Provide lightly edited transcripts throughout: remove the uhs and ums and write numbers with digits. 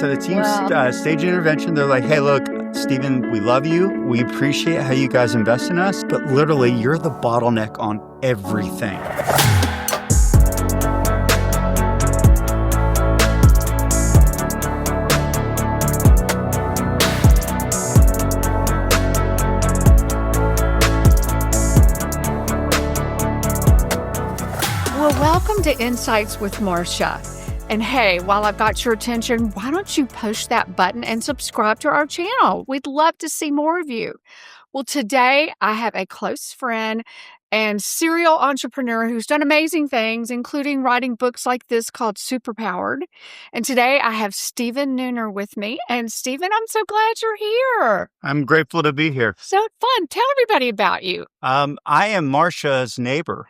So the team staged an intervention. They're like, hey, look, Stephen, we love you. We appreciate how you guys invest in us, but literally you're the bottleneck on everything. Well, welcome to Insights with Marsha. And hey, while I've got your attention, why don't you push that button and subscribe to our channel? We'd love to see more of you. Well, today I have a close friend and serial entrepreneur who's done amazing things, including writing books like this called Superpowered. And today I have Stephen Neuner with me. And Stephen, I'm so glad you're here. I'm grateful to be here. So fun. Tell everybody about you. I am Marsha's neighbor.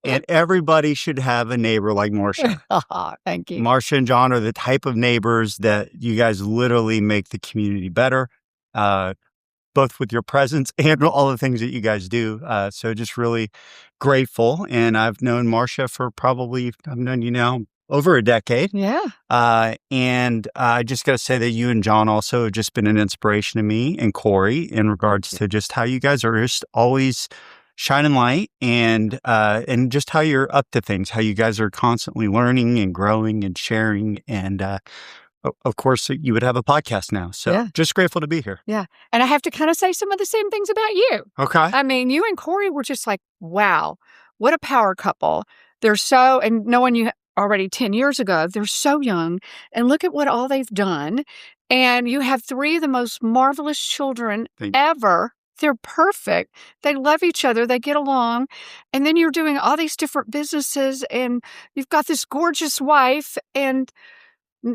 And everybody should have a neighbor like Marsha. Thank you. Marsha and John are the type of neighbors that you guys literally make the community better, both with your presence and all the things that you guys do. So just really grateful. And I've known Marsha for I've known you now over a decade. Yeah. And I just got to say that you and John also have just been an inspiration to me and Corey in regards to just how you guys are just always shining light and just how you're up to things, how you guys are constantly learning and growing and sharing. And of course, you would have a podcast now. So just grateful to be here. Yeah. And I have to kind of say some of the same things about you. Okay. I mean, you and Corey were just like, wow, what a power couple. They're so, and knowing you already 10 years ago, they're so young. And look at what all they've done. And you have 3 of the most marvelous children ever. They're perfect. They love each other. They get along. And then you're doing all these different businesses and you've got this gorgeous wife and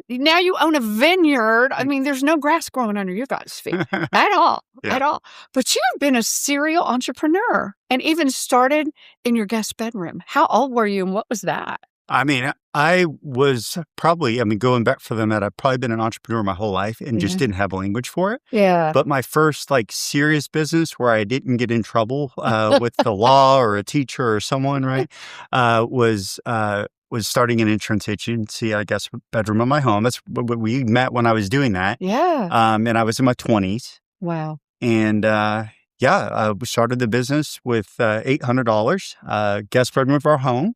now you own a vineyard. I mean, there's no grass growing under your guys' feet at all, at all. But you have been a serial entrepreneur and even started in your guest bedroom. How old were you and what was that? I mean, I was going back for them, I've probably been an entrepreneur my whole life and just didn't have language for it. Yeah. But my first serious business where I didn't get in trouble with the law or a teacher or someone, right, was starting an insurance agency, I guess, bedroom of my home. That's what we met when I was doing that. Yeah. And I was in my 20s. Wow. And we started the business with $800, guest bedroom of our home.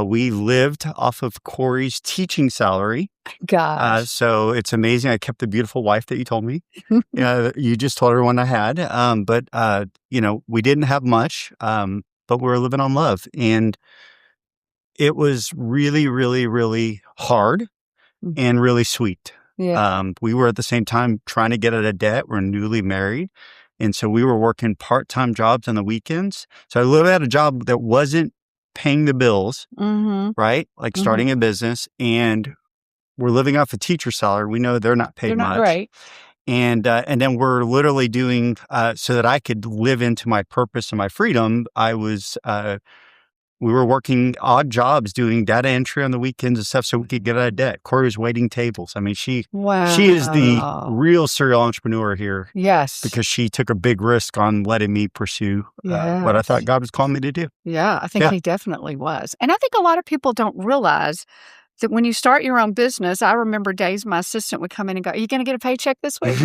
We lived off of Corey's teaching salary. Gosh. So it's amazing. I kept the beautiful wife that you told me. You just told everyone I had. But we didn't have much, but we were living on love. And it was really, really, really hard and really sweet. Yeah. We were at the same time trying to get out of debt. We're newly married. And so we were working part-time jobs on the weekends. So I lived at a job that wasn't paying the bills, right? Like starting a business. And we're living off a teacher salary. We know they're not paid much. Right. And then we're literally doing, so that I could live into my purpose and my freedom, we were working odd jobs doing data entry on the weekends and stuff so we could get out of debt. Corey was waiting tables. I mean, she is the real serial entrepreneur here. Yes. Because she took a big risk on letting me pursue what I thought God was calling me to do. Yeah, I think he definitely was. And I think a lot of people don't realize that when you start your own business, I remember days my assistant would come in and go, "Are you going to get a paycheck this week?"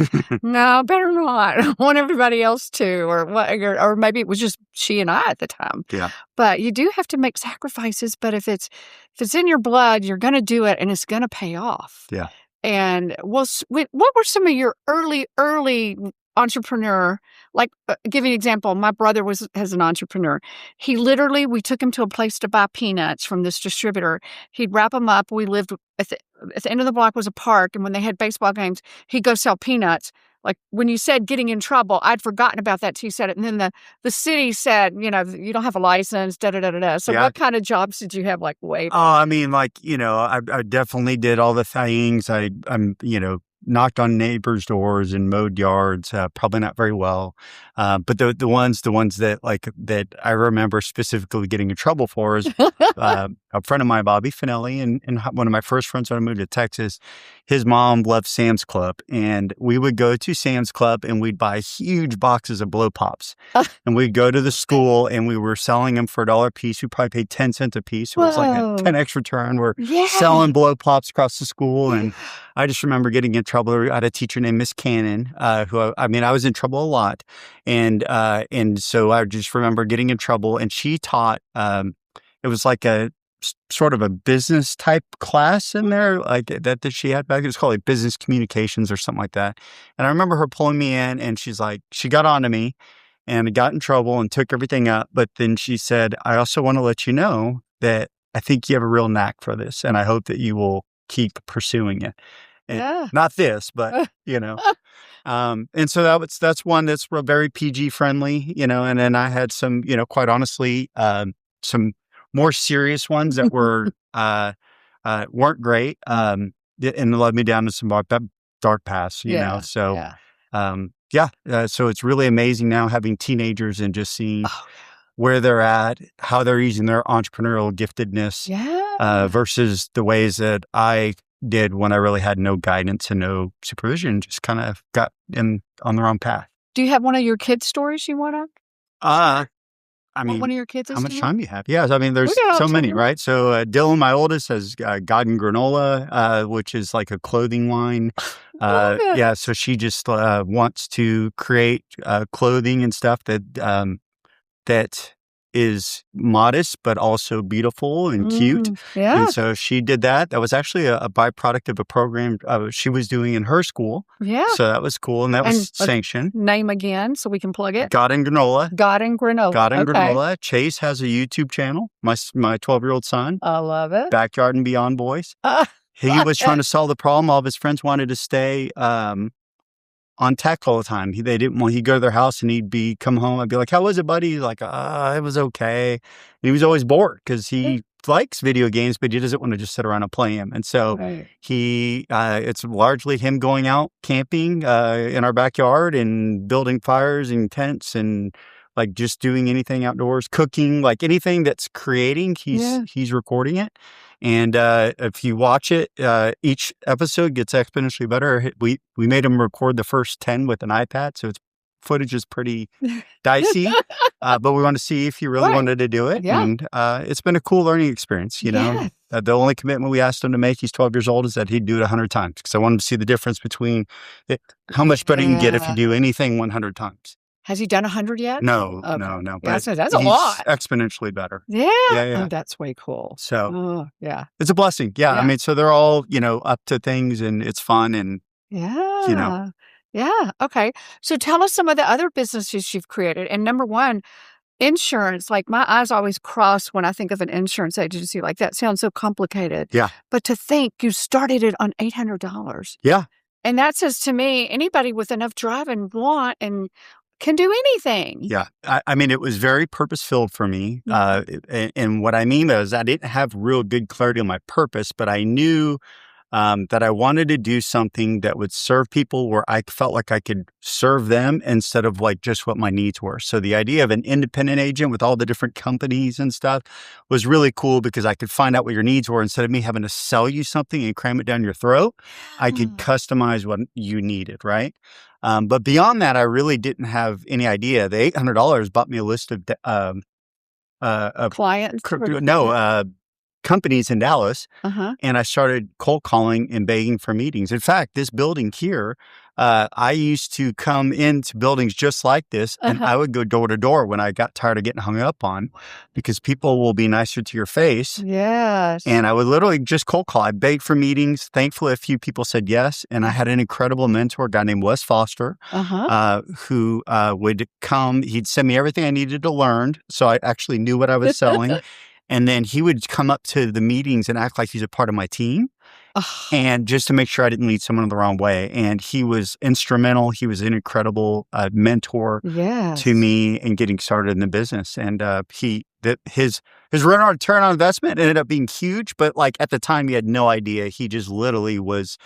"No, better not. I want everybody else to," or maybe it was just she and I at the time. Yeah. But you do have to make sacrifices. But if it's in your blood, you're going to do it, and it's going to pay off. Yeah. And what were some of your early entrepreneur, give you an example. My brother has an entrepreneur. He literally, we took him to a place to buy peanuts from this distributor. He'd wrap them up. We lived at the end of the block was a park. And when they had baseball games, he'd go sell peanuts. Like when you said getting in trouble, I'd forgotten about that till you said it. And then the city said, you don't have a license, da-da-da-da-da. So what kind of jobs did you have way back? Oh, I mean, I definitely did all the things. I'm knocked on neighbors' doors and mowed yards, probably not very well. But the ones that I remember specifically getting in trouble for is a friend of mine, Bobby Finelli, and one of my first friends when I moved to Texas. His mom loved Sam's Club, and we would go to Sam's Club and we'd buy huge boxes of blow pops. And we'd go to the school and we were selling them for $1 a piece. We probably paid 10 cents a piece. It was like a 10x return. We're selling blow pops across the school. And I just remember getting in trouble. I had a teacher named Miss Cannon, who, I was in trouble a lot. And so I just remember getting in trouble, and she taught, it was like a sort of a business type class in there, like that she had back. It was called like business communications or something like that. And I remember her pulling me in, and she's like, she got onto me and got in trouble and took everything up. But then she said, I also want to let you know that I think you have a real knack for this, and I hope that you will keep pursuing it. And not this, but and so that's one that's very PG friendly, and then I had some, quite honestly, some more serious ones that were weren't great, and led me down to some dark paths, So so it's really amazing now having teenagers and just seeing where they're at, how they're using their entrepreneurial giftedness versus the ways that I did when I really had no guidance and no supervision, just kind of got on the wrong path. Do you have one of your kids' stories you want to? One of your kids is how much time do you have? Yeah, there's so many, right? So Dylan, my oldest, has God and Granola, which is like a clothing line. So she just wants to create clothing and stuff that is modest, but also beautiful and cute. Yeah. And so she did that. That was actually a byproduct of a program she was doing in her school. Yeah. So that was cool. And that was sanctioned. Name again so we can plug it. God and Granola. God and Granola. God and Granola. Chase has a YouTube channel. My 12-year-old son. I love it. Backyard and Beyond Boys. He was trying to solve the problem. All of his friends wanted to stay on tech all the time. They didn't want, he'd go to their house and he'd come home. I'd be like, how was it, buddy? He's like, it was okay. And he was always bored because he likes video games, but he doesn't want to just sit around and play them. And so it's largely him going out camping in our backyard and building fires and tents and like just doing anything outdoors, cooking, like anything that's creating, he's recording it. And if you watch it, each episode gets exponentially better. We made him record the first 10 with an iPad, so its footage is pretty dicey. But we want to see if he really wanted to do it. Yeah. And it's been a cool learning experience, The only commitment we asked him to make, he's 12 years old, is that he'd do it 100 times. Because I wanted to see the difference between how much better you can get if you do anything 100 times. Has he done 100 yet? No. Yeah, But that's a lot. Exponentially better. Yeah. Yeah. Oh, that's way cool. So, yeah. It's a blessing. Yeah. So they're all, up to things and it's fun and, Yeah. Okay. So tell us some of the other businesses you've created. And number one, insurance. Like my eyes always cross when I think of an insurance agency. Like that sounds so complicated. Yeah. But to think you started it on $800. Yeah. And that says to me, anybody with enough drive and want and can do anything. Yeah. It was very purpose-filled for me. And what I mean is I didn't have real good clarity on my purpose, but I knew that I wanted to do something that would serve people where I felt like I could serve them instead of like just what my needs were. So the idea of an independent agent with all the different companies and stuff was really cool because I could find out what your needs were instead of me having to sell you something and cram it down your throat. I could customize what you needed, right? But beyond that, I really didn't have any idea. The $800 bought me a list of clients. Companies in Dallas, and I started cold calling and begging for meetings. In fact, this building here, I used to come into buildings just like this, and I would go door to door when I got tired of getting hung up on, because people will be nicer to your face. Yes. And I would literally just cold call. I begged for meetings. Thankfully, a few people said yes, and I had an incredible mentor, a guy named Wes Foster, who would come. He'd send me everything I needed to learn, so I actually knew what I was selling. And then he would come up to the meetings and act like he's a part of my team. And just to make sure I didn't lead someone the wrong way. And he was instrumental. He was an incredible mentor to me in getting started in the business. And his return on investment ended up being huge. But like at the time, he had no idea. He just literally was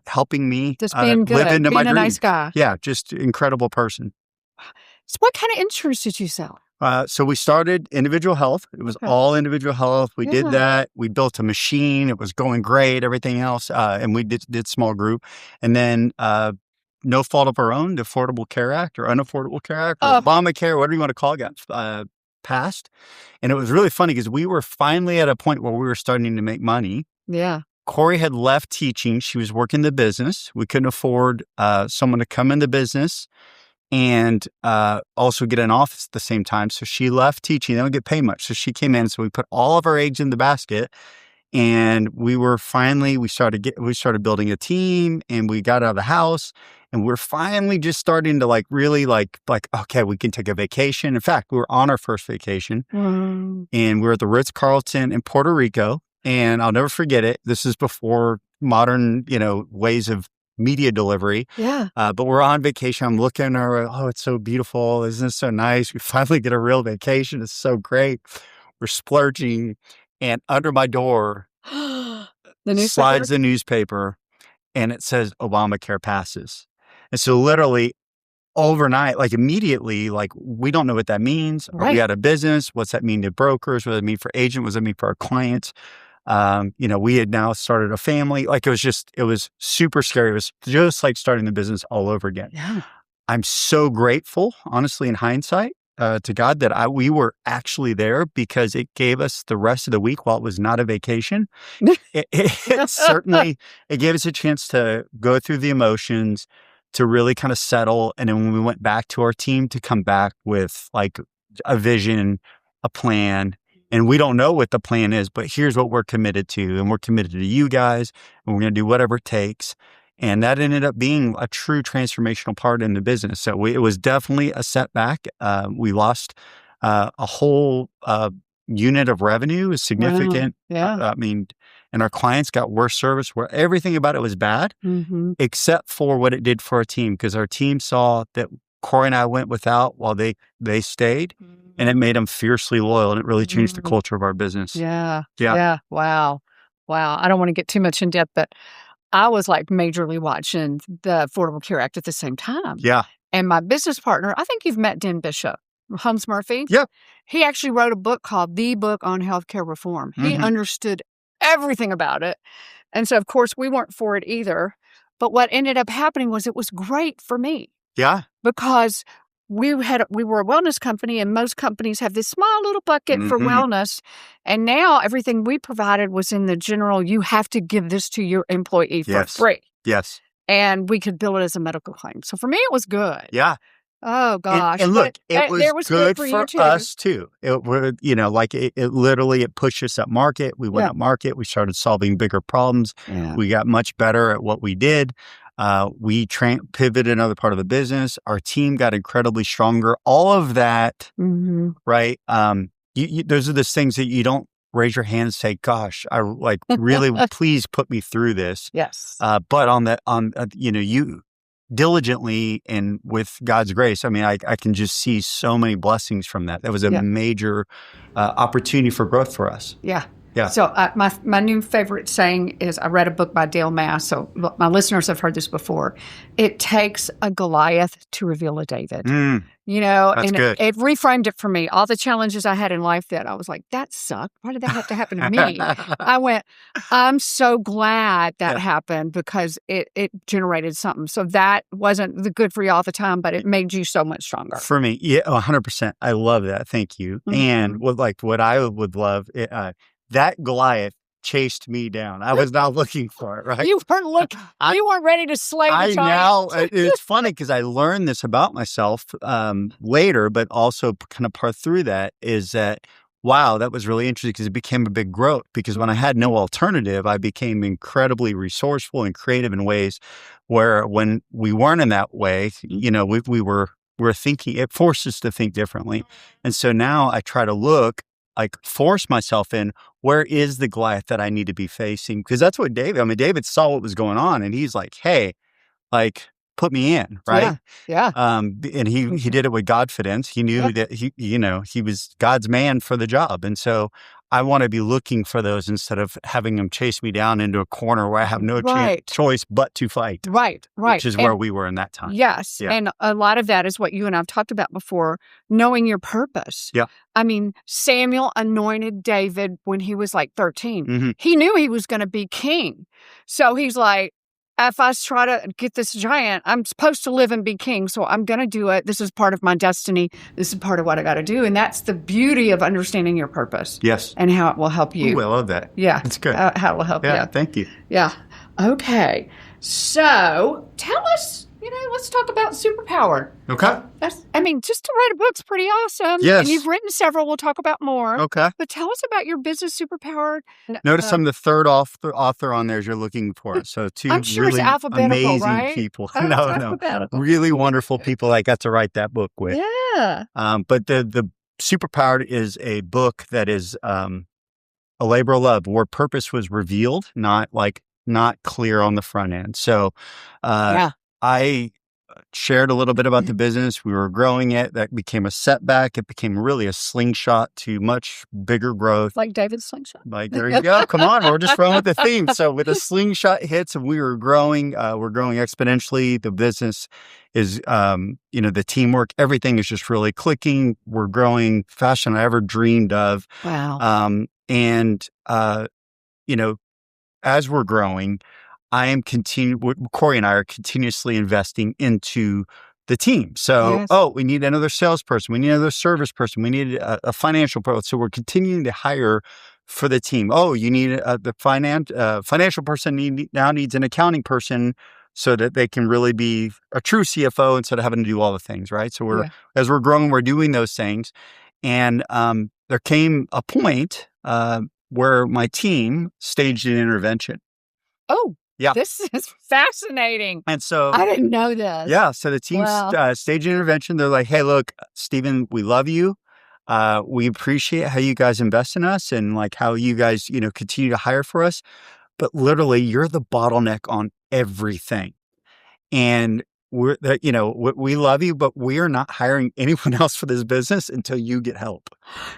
helping me Just being live good, into my being a nice dreams. guy. Yeah, just incredible person. So what kind of insurance did you sell? So we started individual health. It was Okay. all individual health. We did Yeah. that. We built a machine. It was going great, everything else. And we did small group. And then no fault of our own, the Affordable Care Act or Unaffordable Care Act or Obamacare, whatever you want to call it, got passed. And it was really funny because we were finally at a point where we were starting to make money. Yeah. Corey had left teaching. She was working the business. We couldn't afford someone to come in the business and also get an office at the same time. So she left teaching. They don't get paid much. So she came in. So we put all of our eggs in the basket. And we started building a team, and we got out of the house, and we're finally just starting to really okay, we can take a vacation. In fact, we were on our first vacation, and we were at the Ritz-Carlton in Puerto Rico. And I'll never forget it. This is before modern, ways of media delivery. Yeah. But we're on vacation. I'm looking at her. Oh, it's so beautiful. Isn't it so nice? We finally get a real vacation. It's so great. We're splurging. And under my door slides the newspaper, and it says Obamacare passes. And so literally overnight, immediately, we don't know what that means. Are we out of business? What's that mean to brokers? What does it mean for agents? What does it mean for our clients? We had now started a family. It was super scary. It was just like starting the business all over again. Yeah. I'm so grateful, honestly, in hindsight, to God that we were actually there, because it gave us the rest of the week while it was not a vacation. It certainly, it gave us a chance to go through the emotions, to really kind of settle. And then when we went back to our team, to come back with a vision, a plan. And we don't know what the plan is, but here's what we're committed to. And we're committed to you guys, and we're going to do whatever it takes. And that ended up being a true transformational part in the business. So it was definitely a setback. We lost a whole unit of revenue, is significant. Wow. Yeah. And our clients got worse service, where everything about it was bad, except for what it did for our team. Because our team saw that Corey and I went without while they stayed, and it made them fiercely loyal, and it really changed the culture of our business. Yeah. Wow. I don't want to get too much in depth, but I was majorly watching the Affordable Care Act at the same time. Yeah. And my business partner, I think you've met Den Bishop, Holmes Murphy. Yep. He actually wrote a book called The Book on Healthcare Reform. He understood everything about it. And so, of course, we weren't for it either. But what ended up happening was it was great for me. Yeah. Because we were a wellness company, and most companies have this small little bucket for wellness. And now everything we provided was in the general, you have to give this to your employee for free. Yes. And we could bill it as a medical claim. So for me, it was good. Yeah. Oh, gosh. And look, it was good for us too. It literally, it pushed us up market. We went up market. We started solving bigger problems. Yeah. We got much better at what we did. We pivoted another part of the business. Our team got incredibly stronger. All of that, right? Those are the things that you don't raise your hand and say, "Gosh, I really please put me through this." Yes. But you diligently and with God's grace, I can just see so many blessings from that. That was a major opportunity for growth for us. Yeah. Yeah. So my new favorite saying is, I read a book by Dale Mass. So my listeners have heard this before. It takes a Goliath to reveal a David. That's good. It reframed it for me. All the challenges I had in life that I was like, that sucked. Why did that have to happen to me? I went, I'm so glad that happened, because it generated something. So that wasn't the good for you all the time, but it made you so much stronger. For me, 100%. I love that. Thank you. And what I would love, that Goliath chased me down. I was not looking for it, right? You weren't ready to slay the giant. It's funny because I learned this about myself later, but also kind of part through that is that, wow, that was really interesting, because it became a big growth. Because when I had no alternative, I became incredibly resourceful and creative in ways where, when we weren't in that way, we were thinking, it forced us to think differently. And so now I try to force myself in, where is the Goliath that I need to be facing? Because that's what David saw what was going on, and he's like, hey, put me in, right? Yeah. And he did it with confidence. He knew that he was God's man for the job. And so I want to be looking for those instead of having them chase me down into a corner where I have no choice but to fight. Right. Which is where we were in that time. Yes. Yeah. And a lot of that is what you and I've talked about before, knowing your purpose. Yeah. I mean, Samuel anointed David when he was like 13. Mm-hmm. He knew he was going to be king. So he's like, if I try to get this giant, I'm supposed to live and be king. So I'm going to do it. This is part of my destiny. This is part of what I got to do. And that's the beauty of understanding your purpose. Yes. And how it will help you. Ooh, I love that. Yeah. That's good. How it will help you. Yeah. Thank you. Yeah. Okay. So tell us, let's talk about Superpowered. Okay. Just to write a book's pretty awesome. Yes. And you've written several. We'll talk about more. Okay. But tell us about your business, Superpowered. Notice I'm the third author on there as you're looking for. So two I'm sure really it's alphabetical, amazing right? people. Oh, No. Really wonderful people I got to write that book with. Yeah. But the Superpowered is a book that is a labor of love where purpose was revealed, not clear on the front end. So I shared a little bit about the business. We were growing it. That became a setback. It became really a slingshot to much bigger growth. Like David's slingshot. Like, there you go. Come on. We're just running with the theme. So with the slingshot hits and we're growing exponentially. The business is, the teamwork, everything is just really clicking. We're growing faster than I ever dreamed of. Wow. As we're growing, Corey and I are continuously investing into the team. So, we need another salesperson. We need another service person. We need a financial person. So we're continuing to hire for the team. Oh, you need the financial person now needs an accounting person so that they can really be a true CFO instead of having to do all the things, right? So as we're growing, we're doing those things. And there came a point where my team staged an intervention. Oh, yeah. This is fascinating. And so I didn't know this. Yeah. So the team staged an intervention. They're like, hey, look, Stephen, we love you. We appreciate how you guys invest in us and like how you guys, continue to hire for us. But literally, you're the bottleneck on everything. And we love you, but we are not hiring anyone else for this business until you get help.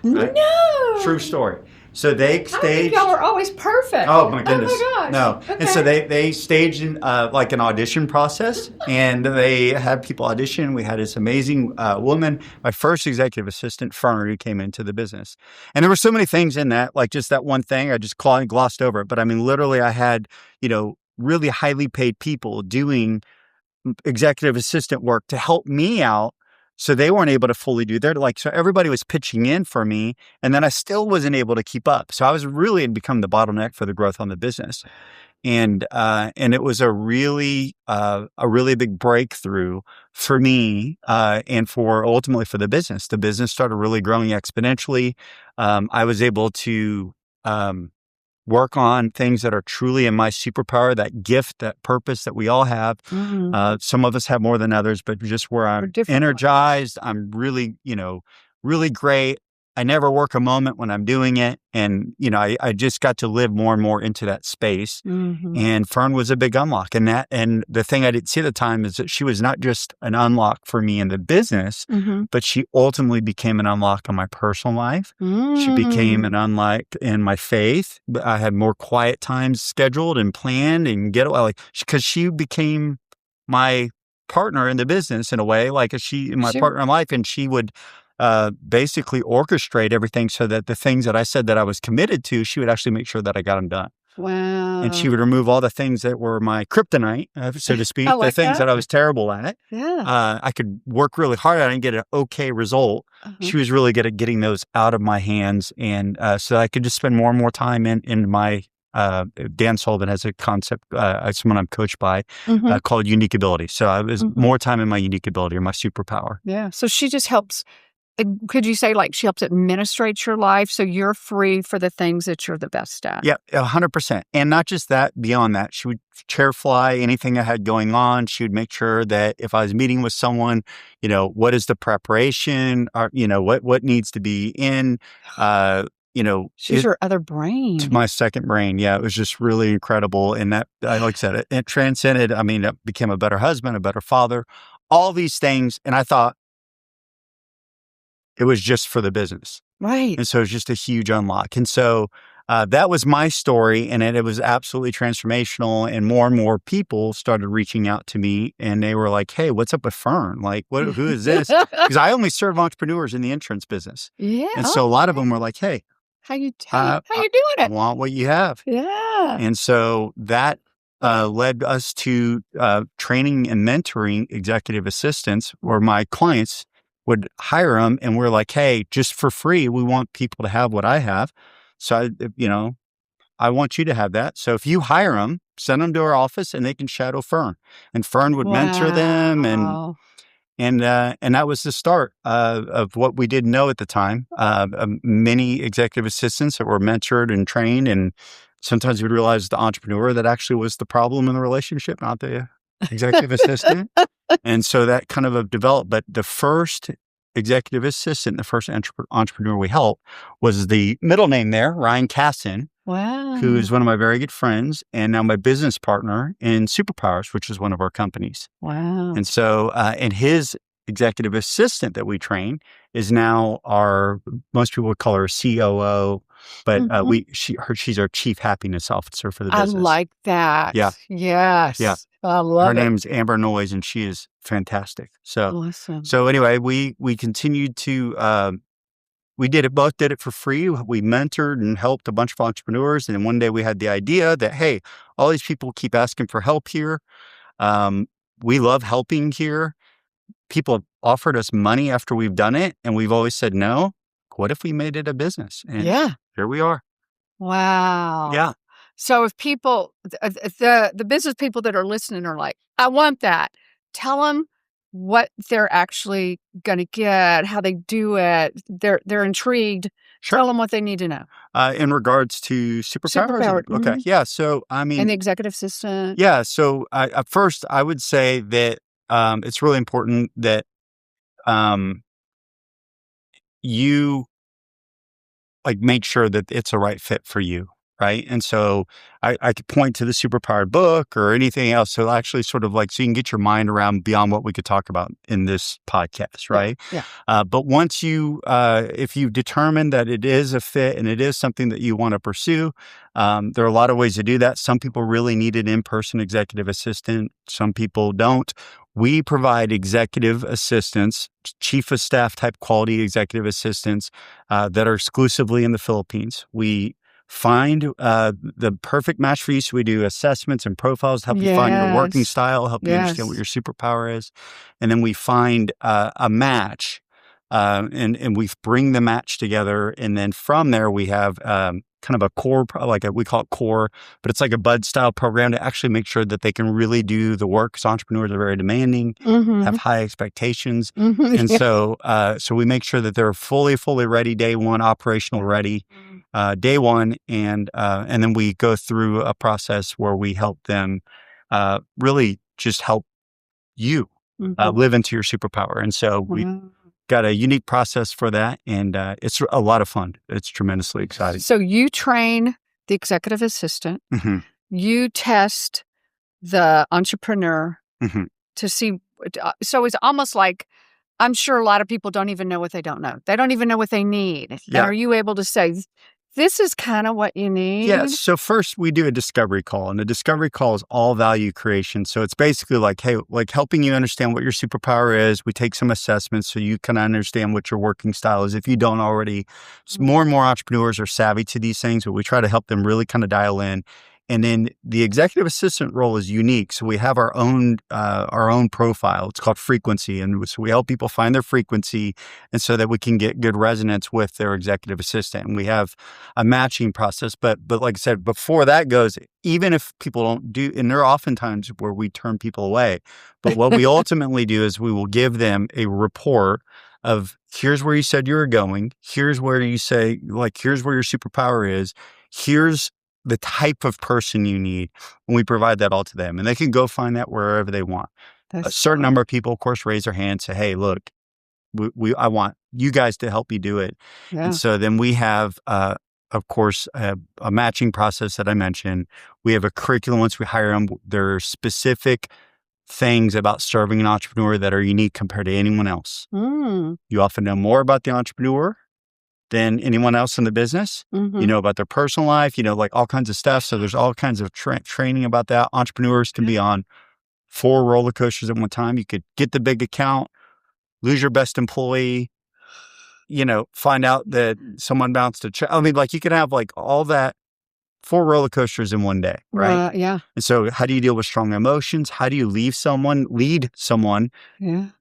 Right? No. True story. So they staged. I think y'all are always perfect. Oh my goodness! Oh my gosh! No, okay. And so they staged an audition process, and they had people audition. We had this amazing woman, my first executive assistant.From, who came into the business, and there were so many things in that, like just that one thing. I just glossed over it, but I mean, literally, I had really highly paid people doing executive assistant work to help me out. So they weren't able to fully do their, so everybody was pitching in for me, and then I still wasn't able to keep up. So I was really become the bottleneck for the growth on the business. And it was a really big breakthrough for me, and ultimately for the business. The business started really growing exponentially. I was able to, work on things that are truly in my superpower, that gift, that purpose that we all have. Mm-hmm. Some of us have more than others, but just where I'm energized, I'm really, really great. I never work a moment when I'm doing it. And, I just got to live more and more into that space. Mm-hmm. And Fern was a big unlock. And the thing I didn't see at the time is that she was not just an unlock for me in the business, mm-hmm. but she ultimately became an unlock in my personal life. Mm-hmm. She became an unlock in my faith. I had more quiet times scheduled and planned and because she became my partner in the business in a way, partner in life. And she would basically orchestrate everything so that the things that I said that I was committed to, she would actually make sure that I got them done. Wow. And she would remove all the things that were my kryptonite, so to speak, the things that I was terrible at. Yeah. I could work really hard at it and get an okay result. Uh-huh. She was really good at getting those out of my hands. And so I could just spend more and more time in my Dan Sullivan has a concept, someone I'm coached by, mm-hmm. Called unique ability. So I was mm-hmm. more time in my unique ability or my superpower. Yeah. So she just helps. Could you say she helps administrate your life so you're free for the things that you're the best at? Yeah, 100%. And not just that, beyond that, she would chair fly anything I had going on. She would make sure that if I was meeting with someone, what is the preparation, or, what needs to be in, she's your other brain. It's my second brain. Yeah, it was just really incredible. And that, like I said, it transcended. I mean, it became a better husband, a better father, all these things. And I thought, it was just for the business. Right. And so it's just a huge unlock. And so that was my story, and it was absolutely transformational. And more people started reaching out to me, and they were like, "Hey, what's up with Fern? Like, who is this?" Because I only serve entrepreneurs in the insurance business, Yeah. and so a lot of them were like, "Hey, How you I doing I it? want what you have." Yeah. And so that led us to training and mentoring executive assistants, where my clients would hire them, and we're like, "Hey, just for free, we want people to have what I have." So I want you to have that. So if you hire them, send them to our office, and they can shadow Fern, and Fern would mentor them, Wow. and that was the start of what we didn't know at the time. Many executive assistants that were mentored and trained, and sometimes we'd realize the entrepreneur that actually was the problem in the relationship, not the executive assistant. And so that kind of developed. But the first executive assistant, the first entrepreneur we helped, was the middle name there, Ryan Casson, Wow. who is one of my very good friends and now my business partner in Superpowers, which is one of our companies. Wow. And so, and his executive assistant that we train is now most people would call her COO, but she's our chief happiness officer for the I business. like that. Yeah. Yes. Yeah. I love Her it. name's Amber Noyes, and she is fantastic. Awesome. So anyway, we continued to, both did it for free. We mentored and helped a bunch of entrepreneurs. And then one day we had the idea that, hey, all these people keep asking for help here. We love helping here. People have offered us money after we've done it, and we've always said no. What if we made it a business? And here we are. Wow. Yeah. So if people, the business people that are listening are like, I want that. Tell them what they're actually going to get, how they do it. They're intrigued. Sure. Tell them what they need to know. In regards to Superpowers? Superpowered. Okay. Yeah. So, I mean. And the executive assistant. Yeah. So, at first, I would say that it's really important that you make sure that it's a right fit for you. Right. And so I could point to the Superpowered book or anything else. So actually sort of so you can get your mind around beyond what we could talk about in this podcast. Right. Yeah. But once if you determine that it is a fit and it is something that you want to pursue, there are a lot of ways to do that. Some people really need an in-person executive assistant. Some people don't. We provide executive assistants, chief of staff type quality executive assistants that are exclusively in the Philippines. We find the perfect match for you. So we do assessments and profiles to help you find your working style, help you understand what your superpower is. And then we find a match and we bring the match together. And then from there, we have kind of a core, we call it core, but it's like a bud style program to actually make sure that they can really do the work, because entrepreneurs are very demanding, have high expectations. And so we make sure that they're fully ready day one, operational ready day one. And then we go through a process where we help them really just help you live into your superpower. And so we got a unique process for that, and it's a lot of fun. It's tremendously exciting. So you train the executive assistant. Mm-hmm. You test the entrepreneur to see. So it's almost like, I'm sure a lot of people don't even know what they don't know. They don't even know what they need. Yeah. And are you able to say, this is kind of what you need? Yeah. So first we do a discovery call, and the discovery call is all value creation. So it's basically helping you understand what your superpower is. We take some assessments so you can understand what your working style is. If you don't already, more and more entrepreneurs are savvy to these things, but we try to help them really kind of dial in. And then the executive assistant role is unique. So we have our own profile. It's called frequency. And so we help people find their frequency, and so that we can get good resonance with their executive assistant. And we have a matching process. But like I said, before that goes, even if people don't do, and there are often times where we turn people away, but what we ultimately do is we will give them a report of, here's where you said you were going. Here's where you say, here's where your superpower is. Here's the type of person you need, and we provide that all to them, and they can go find that wherever they want. A certain number of people, of course, raise their hand, say, hey, look, I want you guys to help me do it. Yeah. And so then we have, of course, a matching process that I mentioned. We have a curriculum. Once we hire them, there are specific things about serving an entrepreneur that are unique compared to anyone else. You often know more about the entrepreneur than anyone else in the business. You know about their personal life, you know, like all kinds of stuff. So there's all kinds of training about that. Entrepreneurs can be on 4 roller coasters at one time. You could get the big account, lose your best employee, you know, find out that someone bounced a check. I mean, like you could have like all that 4 roller coasters in one day, right? Yeah. And so how do you deal with strong emotions? How do you lead someone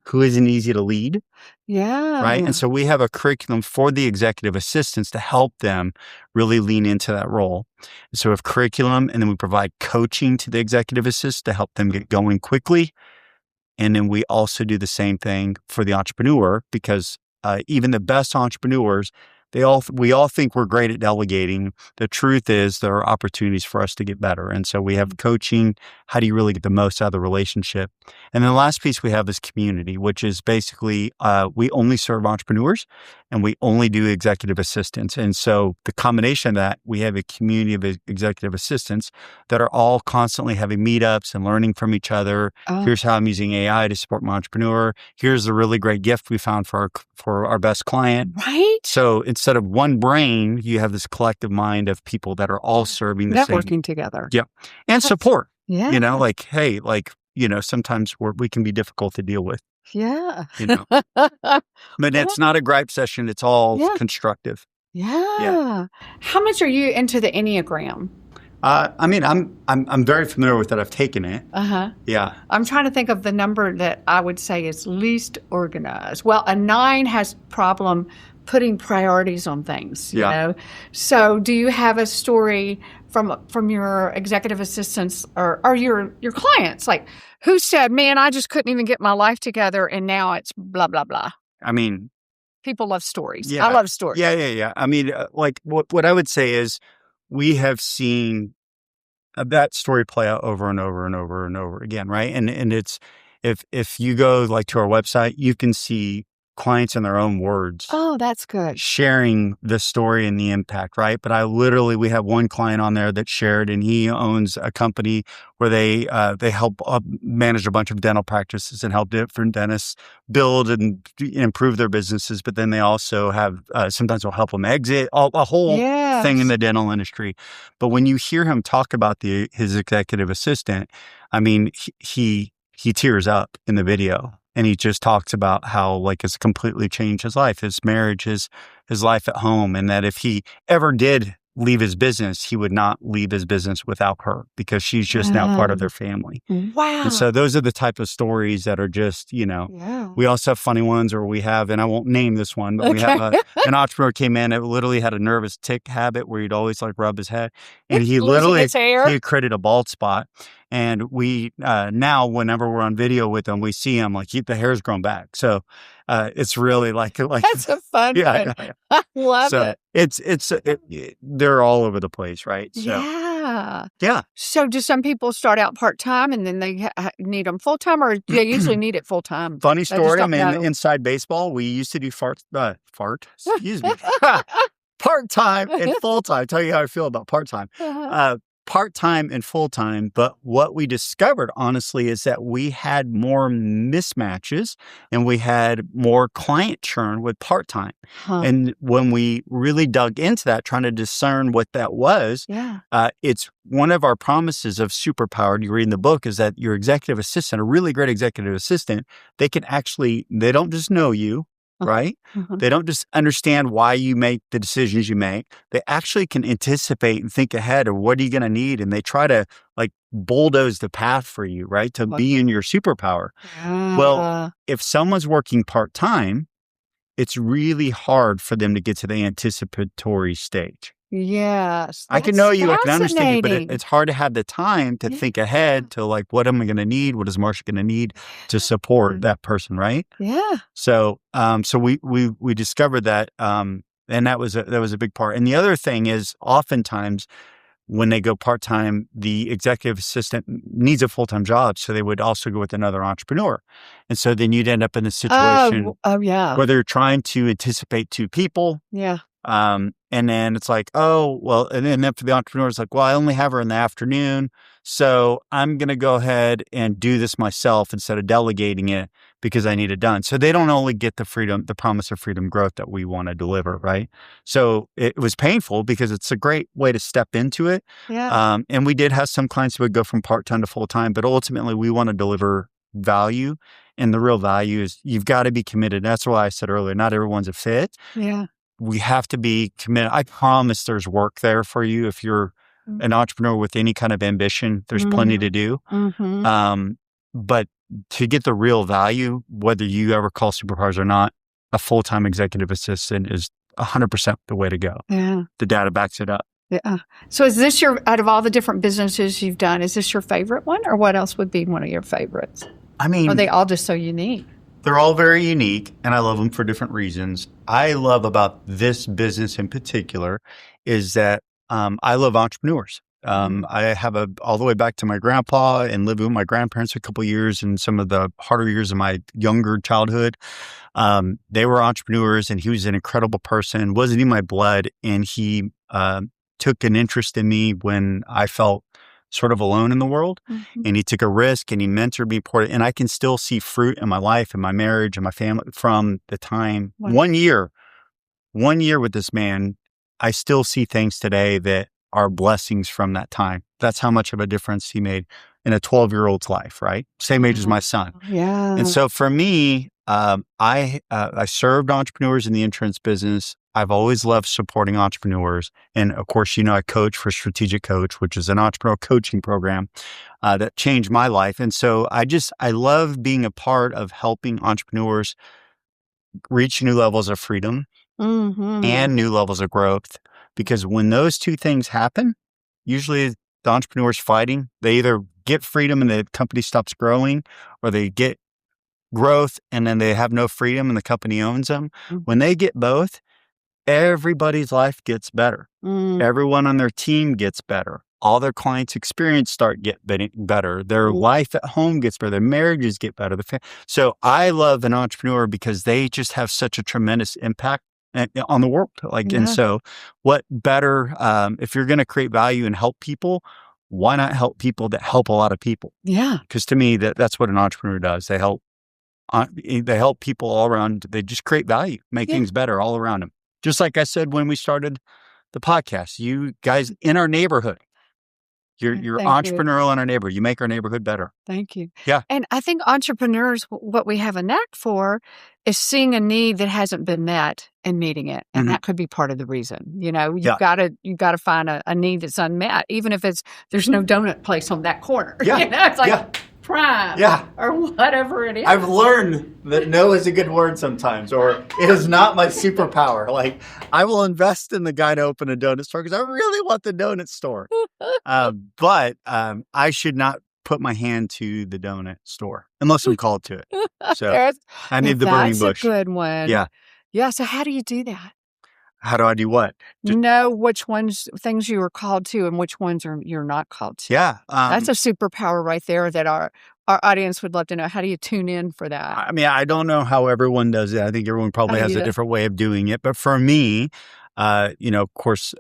who isn't easy to lead? Yeah. Right. And so we have a curriculum for the executive assistants to help them really lean into that role. And so we have curriculum, and then we provide coaching to the executive assist to help them get going quickly. And then we also do the same thing for the entrepreneur, because even the best entrepreneurs, we all think we're great at delegating. The truth is there are opportunities for us to get better. And so we have coaching. How do you really get the most out of the relationship? And then the last piece we have is community, which is basically we only serve entrepreneurs and we only do executive assistants. And so the combination of that, we have a community of executive assistants that are all constantly having meetups and learning from each other. Here's how I'm using AI to support my entrepreneur. Here's a really great gift we found for our best client. Right. So instead of one brain, you have this collective mind of people that are all serving the same. Networking together. Yeah. And support. Yeah. You know, like, hey, like, you know, sometimes we can be difficult to deal with. Yeah. You know, but it's not a gripe session. It's all constructive. Yeah. How much are you into the Enneagram? I mean, I'm very familiar with it. I've taken it. Yeah. I'm trying to think of the number that I would say is least organized. Well, a 9 has problem putting priorities on things, you know? So do you have a story from your executive assistants or your clients? Like, who said, man, I just couldn't even get my life together and now it's blah, blah, blah. I mean, people love stories. Yeah, I love stories. Yeah. I mean, like what I would say is we have seen that story play out over and over and over and over again, right? And it's if you go like to our website, you can see clients in their own words. Oh, that's good. Sharing the story and the impact, right? But we have one client on there that shared, and he owns a company where they help manage a bunch of dental practices and help different dentists build and improve their businesses. But then they also have sometimes will help them exit a whole thing in the dental industry. But when you hear him talk about his executive assistant, I mean, he tears up in the video. And he just talks about how like it's completely changed his life, his marriage, his life at home. And that if he ever did leave his business, he would not leave his business without her because she's just now part of their family. Wow. And so those are the type of stories that are just, you know, we also have funny ones, or we have, and I won't name this one, but we have an entrepreneur came in that literally had a nervous tick habit where he'd always like rub his head. And he literally, he created a bald spot. And we, now whenever we're on video with him, we see him like the hair's grown back. So, it's really like that's a fun one. I love it. They're all over the place, right? So, yeah. So do some people start out part-time and then they need them full-time, or they usually need it full-time? Funny story. I mean, inside baseball, we used to do excuse me, part-time and full-time. Tell you how I feel about part-time. Part-time and full-time, but what we discovered, honestly, is that we had more mismatches and we had more client churn with part-time. And when we really dug into that, trying to discern what that was, it's one of our promises of Superpowered, you read in the book, is that your executive assistant, a really great executive assistant, they don't just know you, right? They don't just understand why you make the decisions you make. They actually can anticipate and think ahead of what are you going to need. And they try to like bulldoze the path for you, right? To be in your superpower. Well, if someone's working part-time, it's really hard for them to get to the anticipatory stage. Yes. I can know you, I can understand you, but it's hard to have the time to think ahead to like, what am I going to need? What is Marsha going to need to support that person, right? Yeah. So, we discovered that, and that was a big part. And the other thing is, oftentimes when they go part-time, the executive assistant needs a full-time job, so they would also go with another entrepreneur. And so then you'd end up in a situation where they're trying to anticipate 2 people. Yeah. And then it's like, oh, well, and then for the entrepreneur, it's like, well, I only have her in the afternoon, so I'm going to go ahead and do this myself instead of delegating it because I need it done. So they don't only get the freedom, the promise of freedom growth that we want to deliver, right? So it was painful because it's a great way to step into it. Yeah. And we did have some clients who would go from part-time to full-time, but ultimately we want to deliver value. And the real value is you've got to be committed. That's why I said earlier, not everyone's a fit. Yeah. We have to be committed. I promise there's work there for you. If you're an entrepreneur with any kind of ambition, there's plenty to do. But to get the real value, whether you ever call Superpowers or not, a full-time executive assistant is 100% the way to go. Yeah. The data backs it up. Yeah. So is this out of all the different businesses you've done, is this your favorite one, or what else would be one of your favorites? I mean, are they all just so unique? They're all very unique, and I love them for different reasons. I love about this business in particular is that I love entrepreneurs. I have all the way back to my grandpa and living with my grandparents a couple of years and some of the harder years of my younger childhood. They were entrepreneurs, and he was an incredible person, wasn't in my blood. And he took an interest in me when I felt sort of alone in the world. And he took a risk and he mentored me. And I can still see fruit in my life and my marriage and my family from the time. Wow. 1 year with this man, I still see things today that are blessings from that time. That's how much of a difference he made in a 12-year-old's life, right? Same age as my son. Yeah. And so for me, I served entrepreneurs in the insurance business. I've always loved supporting entrepreneurs. And of course, I coach for Strategic Coach, which is an entrepreneurial coaching program that changed my life. And so I love being a part of helping entrepreneurs reach new levels of freedom and new levels of growth. Because when those two things happen, usually the entrepreneur's fighting. They either get freedom and the company stops growing, or they get growth and then they have no freedom and the company owns them. When they get both, everybody's life gets better. Everyone on their team gets better. All their clients' experience getting better. Their life at home gets better. Their marriages get better. So I love an entrepreneur because they just have such a tremendous impact on the world. And so what better, if you're going to create value and help people, why not help people that help a lot of people? Yeah. Because to me, that's what an entrepreneur does. They help people all around. They just create value, make things better all around them. Just like I said when we started the podcast, you guys in our neighborhood, you're entrepreneurial in our neighborhood. You make our neighborhood better. Thank you. Yeah. And I think entrepreneurs, what we have a knack for is seeing a need that hasn't been met and meeting it. And that could be part of the reason. You've got to find a need that's unmet, even if there's no donut place on that corner. Yeah. It's like Prime or whatever it is. I've learned that no is a good word sometimes, or it is not my superpower. Like, I will invest in the guy to open a donut store because I really want the donut store. But I should not put my hand to the donut store unless I'm called to it. So I need the burning bush. That's a good one. Yeah. Yeah. So how do you do that? How do I do what? Know which things you are called to and which ones you're not called to. Yeah. That's a superpower right there that our audience would love to know. How do you tune in for that? I mean, I don't know how everyone does it. I think everyone probably has a different way of doing it. But for me, of course,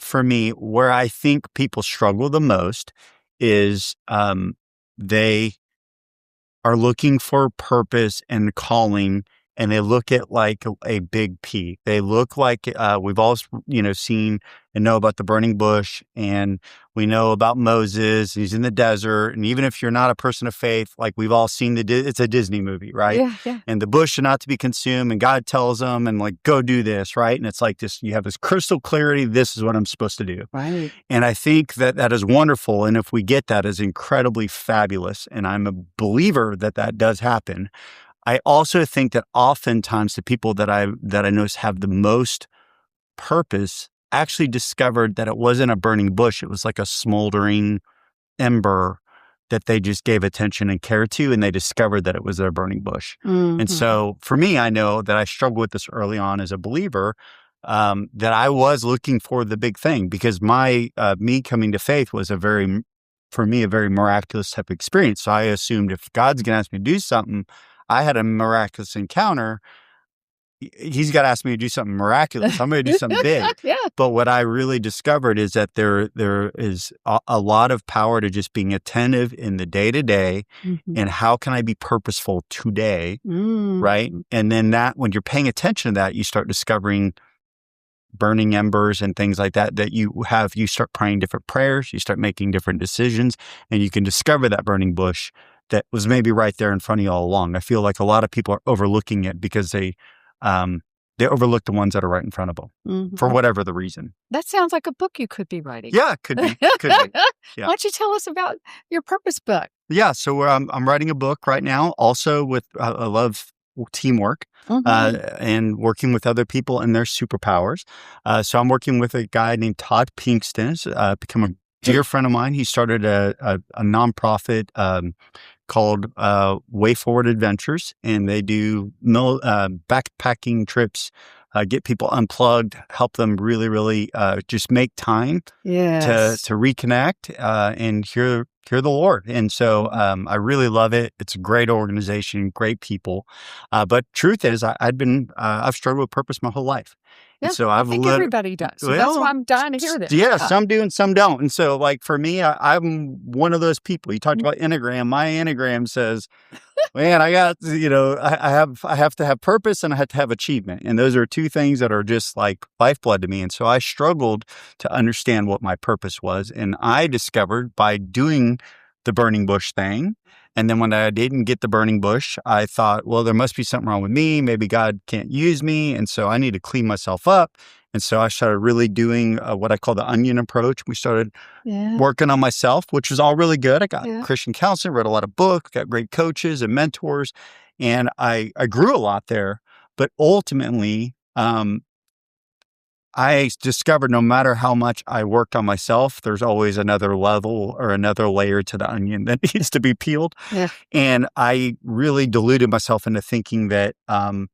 for me, where I think people struggle the most is they are looking for purpose and calling, and they look at like a big P. They look like we've all seen and know about the burning bush, and we know about Moses. He's in the desert, and even if you're not a person of faith, like we've all seen it's a Disney movie, right? Yeah. And the bush are not to be consumed, and God tells them, and like, go do this, right? And it's like this: you have this crystal clarity. This is what I'm supposed to do, right? And I think that is wonderful, and if we get that, is incredibly fabulous. And I'm a believer that does happen. I also think that oftentimes the people that I notice have the most purpose actually discovered that it wasn't a burning bush. It was like a smoldering ember that they just gave attention and care to, and they discovered that it was their burning bush. And so for me, I know that I struggled with this early on as a believer, that I was looking for the big thing, because me coming to faith was for me, a very miraculous type of experience. So I assumed if God's going to ask me to do something, I had a miraculous encounter, he's got to ask me to do something miraculous. I'm going to do something big. Yeah. But what I really discovered is that there is a lot of power to just being attentive in the day-to-day and how can I be purposeful today, right? And then when you're paying attention to that, you start discovering burning embers and things like that you start praying different prayers, you start making different decisions, and you can discover that burning bush that was maybe right there in front of you all along. I feel like a lot of people are overlooking it because they overlook the ones that are right in front of them for whatever the reason. That sounds like a book you could be writing. Yeah, could be. Yeah. Yeah. Why don't you tell us about your purpose book? Yeah, so I'm writing a book right now. Also, with I love teamwork and working with other and their superpowers. So I'm working with a guy named Todd Pinkston. Become a dear friend of mine. He started a nonprofit called Forward Adventures, and they do backpacking trips, get people unplugged, help them really, really just make time to reconnect and hear the Lord. And so I really love it. It's a great organization, great people. But truth is, I've struggled with purpose my whole life. Yeah, and so I think everybody does. So that's why I'm dying to hear this. Yeah, some do and some don't. And so, like, for me, I'm one of those people. You talked about Enneagram. My Enneagram says, man, I got, I have to have purpose and I have to have achievement. And those are two things that are just like lifeblood to me. And so I struggled to understand what my purpose was. And I discovered by doing the burning bush thing. And then when I didn't get the burning bush, I thought, well, there must be something wrong with me. Maybe God can't use me. And so I need to clean myself up. And so I started really doing what I call the onion approach. We started working on myself, which was all really good. I got Christian counseling, read a lot of books, got great coaches and mentors, and I grew a lot there. But ultimately, I discovered no matter how much I worked on myself, there's always another level or another layer to the onion that needs to be peeled. Yeah. And I really deluded myself into thinking that like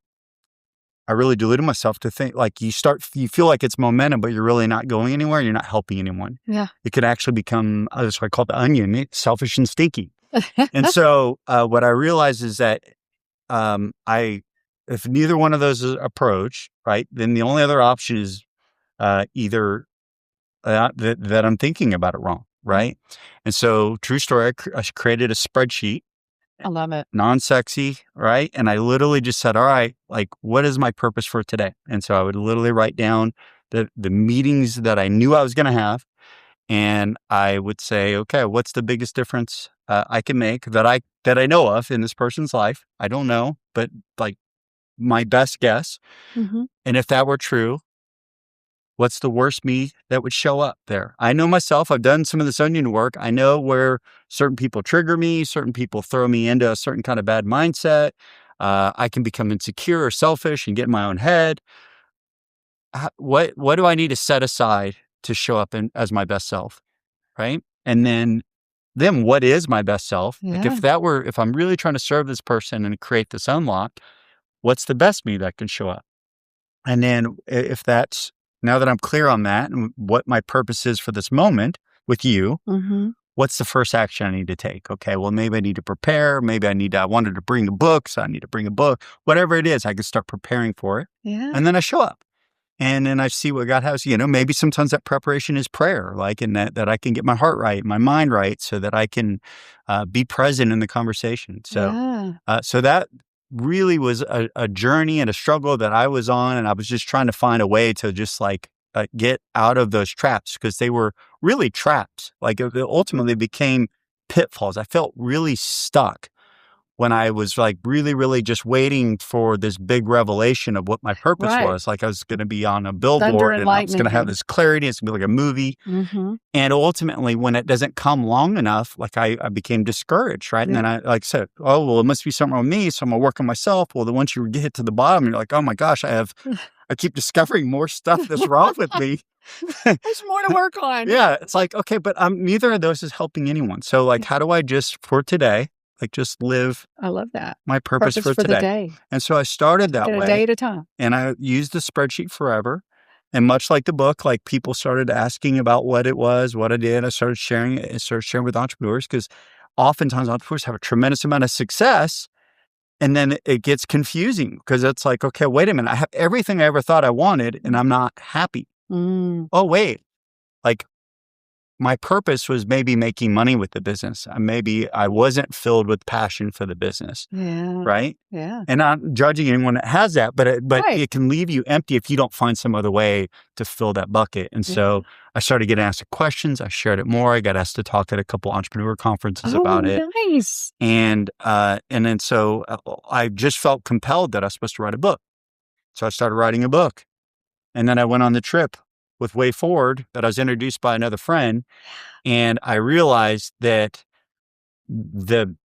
you feel like it's momentum, but you're really not going anywhere. You're not helping anyone. Yeah. It could actually become, that's what I call the onion. It's selfish and stinky. And so what I realized is that if neither one of those is approached, right, then the only other option is either that I'm thinking about it wrong, right? And so, true story, I created a spreadsheet. I love it. Non-sexy, right? And I literally just said, all right, like, what is my purpose for today? And so I would literally write down the meetings that I knew I was going to have. And I would say, okay, what's the biggest difference I can make that I know of in this person's life? I don't know, but like my best guess. And if that were true, what's the worst me that would show up there? I know myself. I've done some of this onion work. I know where certain people trigger me, certain people throw me into a certain kind of bad mindset. I can become insecure or selfish and get in my own head. What do I need to set aside to show up as my best self, right? And then what is my best self? Yeah. Like if I'm really trying to serve this person and create this unlock, what's the best me that can show up? And then now that I'm clear on that and what my purpose is for this moment with you, what's the first action I need to take? Okay, well, maybe I need to prepare. Maybe I wanted to bring a book, so I need to bring a book. Whatever it is, I can start preparing for it. Yeah. And then I show up. And then I see what God has, maybe sometimes that preparation is prayer, like in that I can get my heart right, my mind right, so that I can be present in the conversation. So, so that really was a journey and a struggle that I was on. And I was just trying to find a way to just like get out of those traps, because they were really traps. Like it ultimately became pitfalls. I felt really stuck when I was like really, really just waiting for this big revelation of what my purpose was. Like I was going to be on a billboard and I was going to have this clarity. It's going to be like a movie. And ultimately, when it doesn't come long enough, like I became discouraged, right? And then I said, oh, well, it must be something with me. So I'm going to work on myself. Well, then once you get to the bottom, you're like, oh my gosh, I keep discovering more stuff that's wrong with me. There's more to work on. Yeah. It's like, okay, but neither of those is helping anyone. So like, how do I just for today, like just live I love that. my purpose for today. The day. And so I started that way. A day at a time. And I used the spreadsheet forever. And much like the book, like people started asking about what it was, what I did. I started sharing it and started sharing with entrepreneurs, because oftentimes entrepreneurs have a tremendous amount of success And then it gets confusing because it's like, okay, wait a minute. I have everything I ever thought I wanted and I'm not happy. Oh, wait, like my purpose was maybe making money with the business. Maybe I wasn't filled with passion for the business. Yeah. Right. Yeah. And I'm judging anyone that has that, but Right. it can leave you empty if you don't find some other way to fill that bucket. And so I started getting asked questions. I shared it more. I got asked to talk at a couple entrepreneur conferences about it. Nice. And then so I just felt compelled that I was supposed to write a book. So I started writing a book. And then I went on the trip with Wakeup that I was introduced by another friend. And I realized that it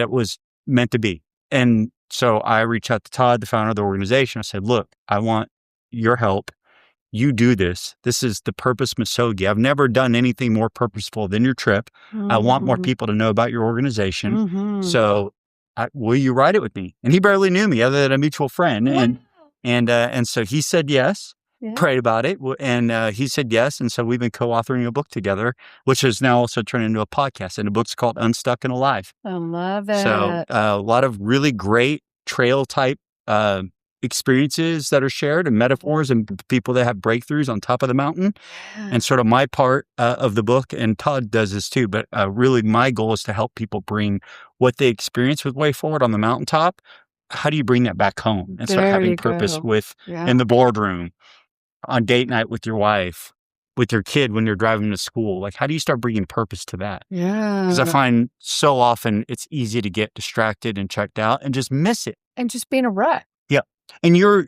was meant to be. And so I reached out to Todd, the founder of the organization. I said, look, I want your help. You do this. This is the Purpose Misogi. I've never done anything more purposeful than your trip. I want more people to know about your organization. So will you write it with me? And he barely knew me other than a mutual friend. And so he said yes. Prayed about it. And he said yes. And so we've been co-authoring a book together, which has now also turned into a podcast. And the book's called Unstuck and Alive. I love it. So a lot of really great trail type experiences that are shared and metaphors and people that have breakthroughs on top of the mountain. And sort of my part of the book, and Todd does this too, but really my goal is to help people bring what they experience with Wakeup on the mountaintop. How do you bring that back home and start having purpose in the boardroom, on date night with your wife, with your kid when you're driving to school? Like, how do you start bringing purpose to that? Yeah. Because I find so often it's easy to get distracted and checked out and just miss it. And just be in a rut. Yeah. And you're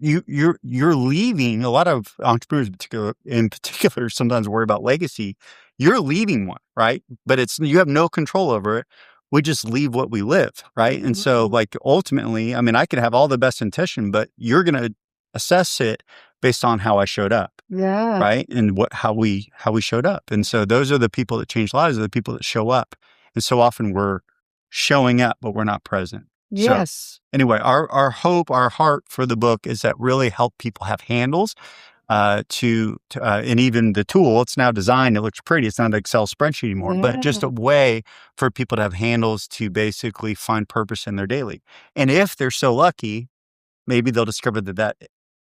leaving. A lot of entrepreneurs in particular sometimes worry about legacy. You're leaving one, right? But you have no control over it. We just leave what we live, right? And so like ultimately, I mean, I could have all the best intention, but you're going to assess it based on how I showed up. Yeah. Right. And how we showed up. And so those are the people that change lives, are the people that show up. And so often we're showing up, but we're not present. Yes. So anyway, our hope, our heart for the book is that really help people have handles and even the tool, it's now designed, it looks pretty. It's not an Excel spreadsheet anymore, but just a way for people to have handles to basically find purpose in their daily. And if they're so lucky, maybe they'll discover that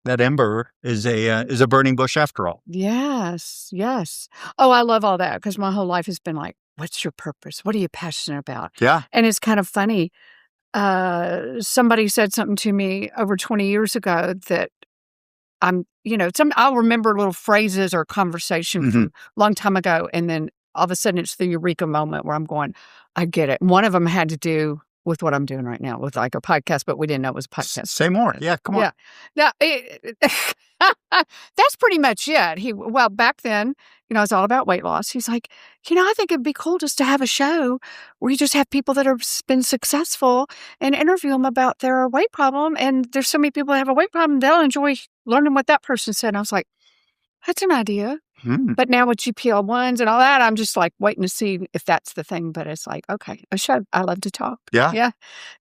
ember is a burning bush after all. Yes. Yes. Oh, I love all that because my whole life has been like, what's your purpose? What are you passionate about? Yeah. And it's kind of funny. Somebody said something to me over 20 years ago that I'll remember little phrases or conversation from a long time ago. And then all of a sudden it's the eureka moment where I'm going, I get it. One of them had to do with what I'm doing right now with like a podcast, but we didn't know it was a podcast. Say more. Yeah, come on. Yeah. That's pretty much it. Back then, it's all about weight loss. He's like, I think it'd be cool just to have a show where you just have people that have been successful and interview them about their weight problem. And there's so many people that have a weight problem, they'll enjoy learning what that person said. And I was like, that's an idea. But now with GPL1s and all that, I'm just like waiting to see if that's the thing. But it's like, okay, a show. I love to talk. Yeah.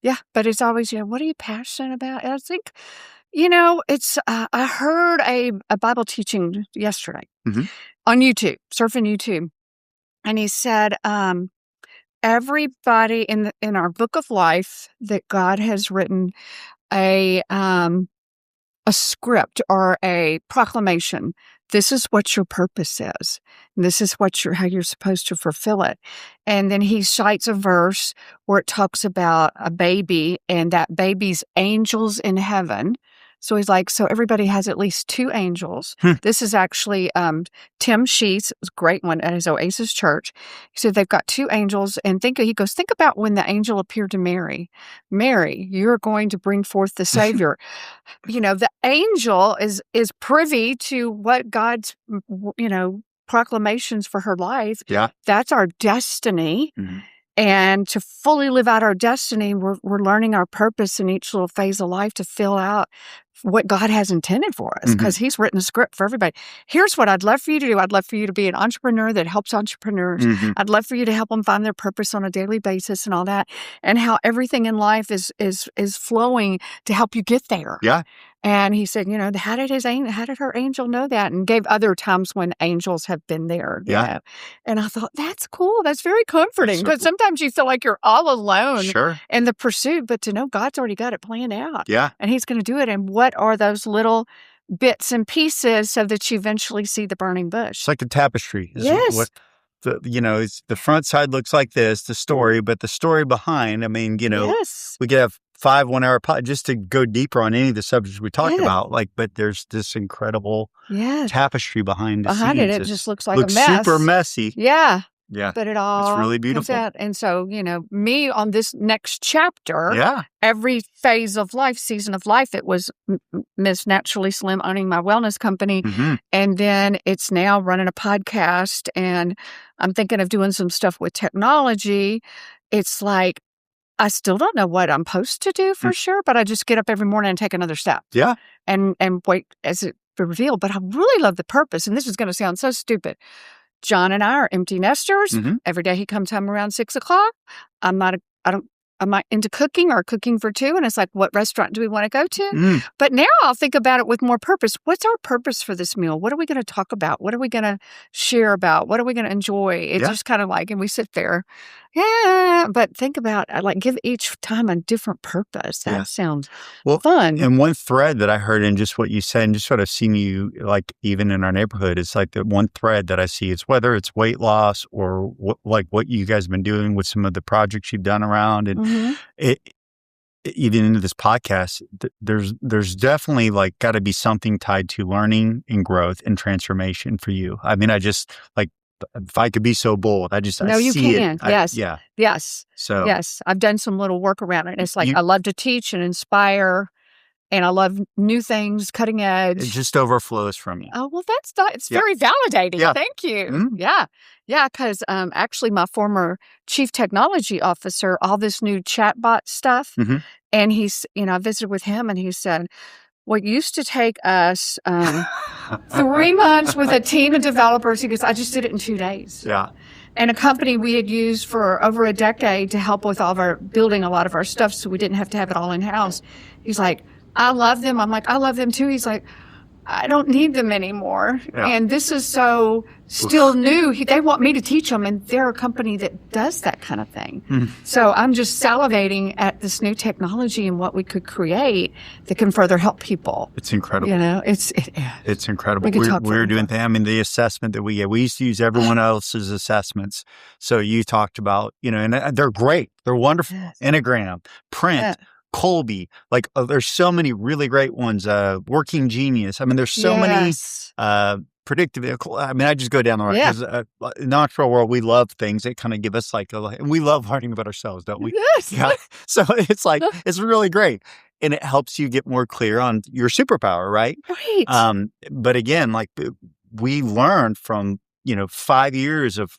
Yeah. But it's always, what are you passionate about? And I think, it's, I heard a Bible teaching yesterday on YouTube, surfing YouTube. And he said, everybody in our book of life that God has written a script or a proclamation. This is what your purpose is. This is how you're supposed to fulfill it. And then he cites a verse where it talks about a baby and that baby's angels in heaven. So he's like, so everybody has at least two angels. This is actually Tim Sheets, a great one at his Oasis Church. He said they've got two angels. And think about when the angel appeared to Mary. Mary, you're going to bring forth the Savior. The angel is privy to what God's, proclamations for her life. Yeah. That's our destiny. And to fully live out our destiny, we're learning our purpose in each little phase of life to fill out what God has intended for us because He's written a script for everybody. Here's what I'd love for you to do. I'd love for you to be an entrepreneur that helps entrepreneurs. I'd love for you to help them find their purpose on a daily basis and all that, and how everything in life is flowing to help you get there. Yeah. And he said, how did her angel know that? And gave other times when angels have been there. Yeah. And I thought, that's cool. That's very comforting, because sometimes you feel like you're all alone in the pursuit, but to know God's already got it planned out. Yeah. And he's going to do it. And what are those little bits and pieces so that you eventually see the burning bush? It's like a tapestry. Yes. What the front side looks like this, the story, but the story behind, I mean, Yes. we could have 5 1-hour just to go deeper on any of the subjects we talked about. But there's this incredible tapestry behind the scenes. It just looks like a mess. Super messy. Yeah. Yeah. But it all it's really beautiful. Comes out. And so, me on this next chapter, every phase of life, season of life, it was Miss Naturally Slim owning my wellness company. Mm-hmm. And then it's now running a podcast, and I'm thinking of doing some stuff with technology. It's like, I still don't know what I'm supposed to do for sure, but I just get up every morning and take another step. Yeah. And wait as it revealed. But I really love the purpose. And this is going to sound so stupid. John and I are empty nesters. Mm-hmm. Every day he comes home around 6:00. I'm not into cooking or cooking for two. And it's like, what restaurant do we want to go to? Mm. But now I'll think about it with more purpose. What's our purpose for this meal? What are we going to talk about? What are we going to share about? What are we going to enjoy? It's just kind of like, and we sit there. Yeah. But think about, give each time a different purpose. That sounds fun. And one thread that I heard in just what you said, and just sort of seen you, like, even in our neighborhood, it's like the one thread that I see is whether it's weight loss or what you guys have been doing with some of the projects you've done around. And even into this podcast, there's definitely got to be something tied to learning and growth and transformation for you. I mean, I just if I could be so bold, I you see can. It. Yes. So yes, I've done some little work around it. And it's like, I love to teach and inspire, and I love new things, cutting edge. It just overflows from you. Oh, well, it's very validating. Yeah. Thank you. Mm-hmm. Yeah. Because actually my former chief technology officer, all this new chatbot stuff, and he's, I visited with him, and he said, what used to take us 3 months with a team of developers, he goes, I just did it in 2 days. Yeah. And a company we had used for over a decade to help with all of our building a lot of our stuff, so we didn't have to have it all in-house. He's like, I love them. I'm like, I love them too. He's like, I don't need them anymore. Yeah. And this is so still new. They want me to teach them, and they're a company that does that kind of thing. So I'm just salivating at this new technology and what we could create that can further help people. It's incredible. It's incredible. We're doing things. I mean, the assessment that we get, we used to use everyone else's assessments. So you talked about, and they're great. They're wonderful. Yes. Enneagram, Print. Yeah. Colby, there's so many really great ones. Working Genius. I mean, there's so many predictive. I mean, I just go down the road because in the entrepreneurial world, we love things that kind of give us and we love learning about ourselves, don't we? Yes. Yeah. So it's it's really great, and it helps you get more clear on your superpower, right? Right. But again, we learned from 5 years of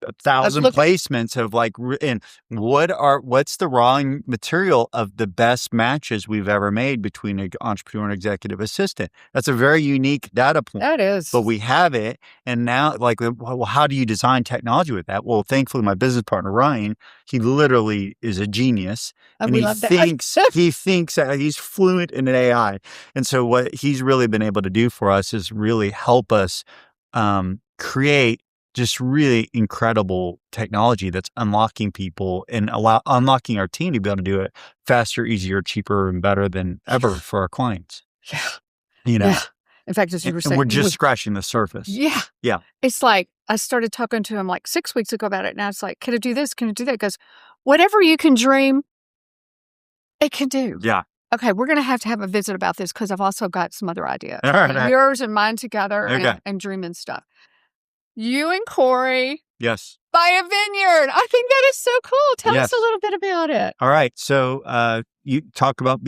1,000 placements of and what's the raw material of the best matches we've ever made between an entrepreneur and executive assistant. That's a very unique data point. That is. But we have it. And now well, how do you design technology with that? Well, thankfully my business partner, Ryan, he literally is a genius. And he thinks he's fluent in AI. And so what he's really been able to do for us is really help us create just really incredible technology that's unlocking people and unlocking our team to be able to do it faster, easier, cheaper, and better than ever for our clients. Yeah. Yeah. In fact, as you were saying, we're just scratching the surface. Yeah. Yeah. It's like, I started talking to him 6 weeks ago about it. Now it's like, can it do this? Can it do that? Because whatever you can dream, it can do. Yeah. Okay, we're going to have a visit about this, because I've also got some other ideas. All right. Yours and mine together and dreaming stuff. You and Corey. Yes. Buy a vineyard. I think that is so cool. Tell us a little bit about it. All right. So you talk about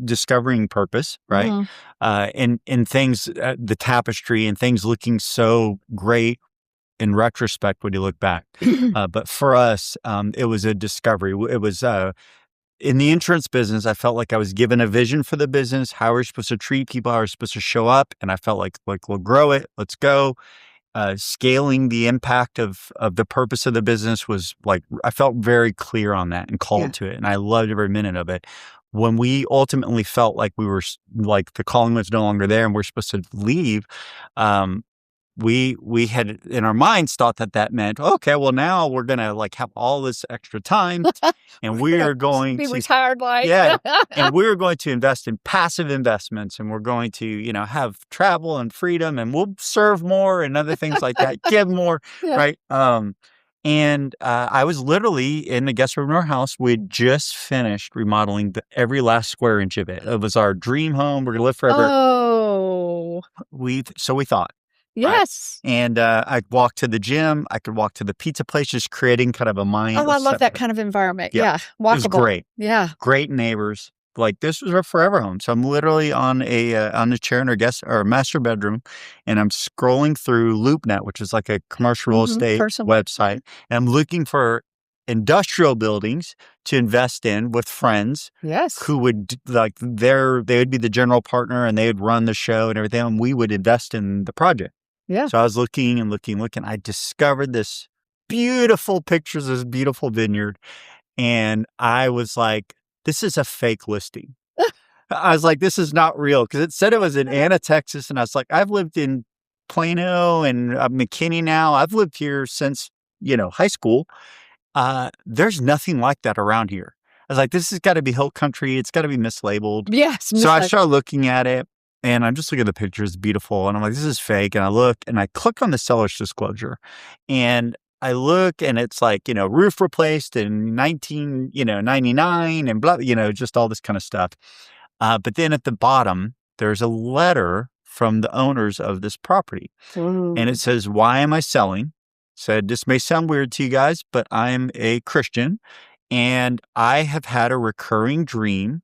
discovering purpose, right? Mm-hmm. And things, the tapestry and things looking so great in retrospect when you look back. But for us, it was a discovery. It was in the insurance business, I felt like I was given a vision for the business, how we're supposed to treat people, how we're supposed to show up. And I felt like we'll grow it. Let's go. Scaling the impact of the purpose of the business was I felt very clear on that and called to it. And I loved every minute of it. when we ultimately felt like like the calling was no longer there and we're supposed to leave, we had in our minds thought that meant, okay, well now we're gonna like have all this extra time and we're going Be to retired like. yeah, and we're going to invest in passive investments, and we're going to, have travel and freedom, and we'll serve more and other things like that, give more, Yeah. right? And I was literally in the guest room in our house. We'd just finished remodeling every last square inch of it. It was our dream home. We're gonna live forever. Oh, So we thought. Right? yes. And I'd walk to the gym. I could walk to the pizza place, just creating kind of a mind. Oh, I love that kind of environment. Yeah. It was Walkable. great. Yeah. Great neighbors. Like this was our forever home. So I'm literally on the chair in our master bedroom, and I'm scrolling through LoopNet, which is like a commercial real estate website, and I'm looking for industrial buildings to invest in with friends. Yes. Who would they would be the general partner, and they would run the show and everything, and we would invest in the project. Yeah. So I was looking and looking. I discovered this beautiful pictures of this beautiful vineyard. And I was like, this is a fake listing. I was like, this is not real. Because it said it was in Anna, Texas. And I was like, I've lived in Plano and McKinney now. I've lived here since, high school. There's nothing like that around here. I was like, this has got to be hill country. It's got to be mislabeled. Yes. So I started looking at it. And I'm just looking at the pictures, it's beautiful. And I'm like, this is fake. And I look and I click on the seller's disclosure. And I look and it's like, roof replaced in 1999 and blah, just all this kind of stuff. But then at the bottom, there's a letter from the owners of this property. Ooh. And it says, why am I selling? Said, this may sound weird to you guys, but I'm a Christian. And I have had a recurring dream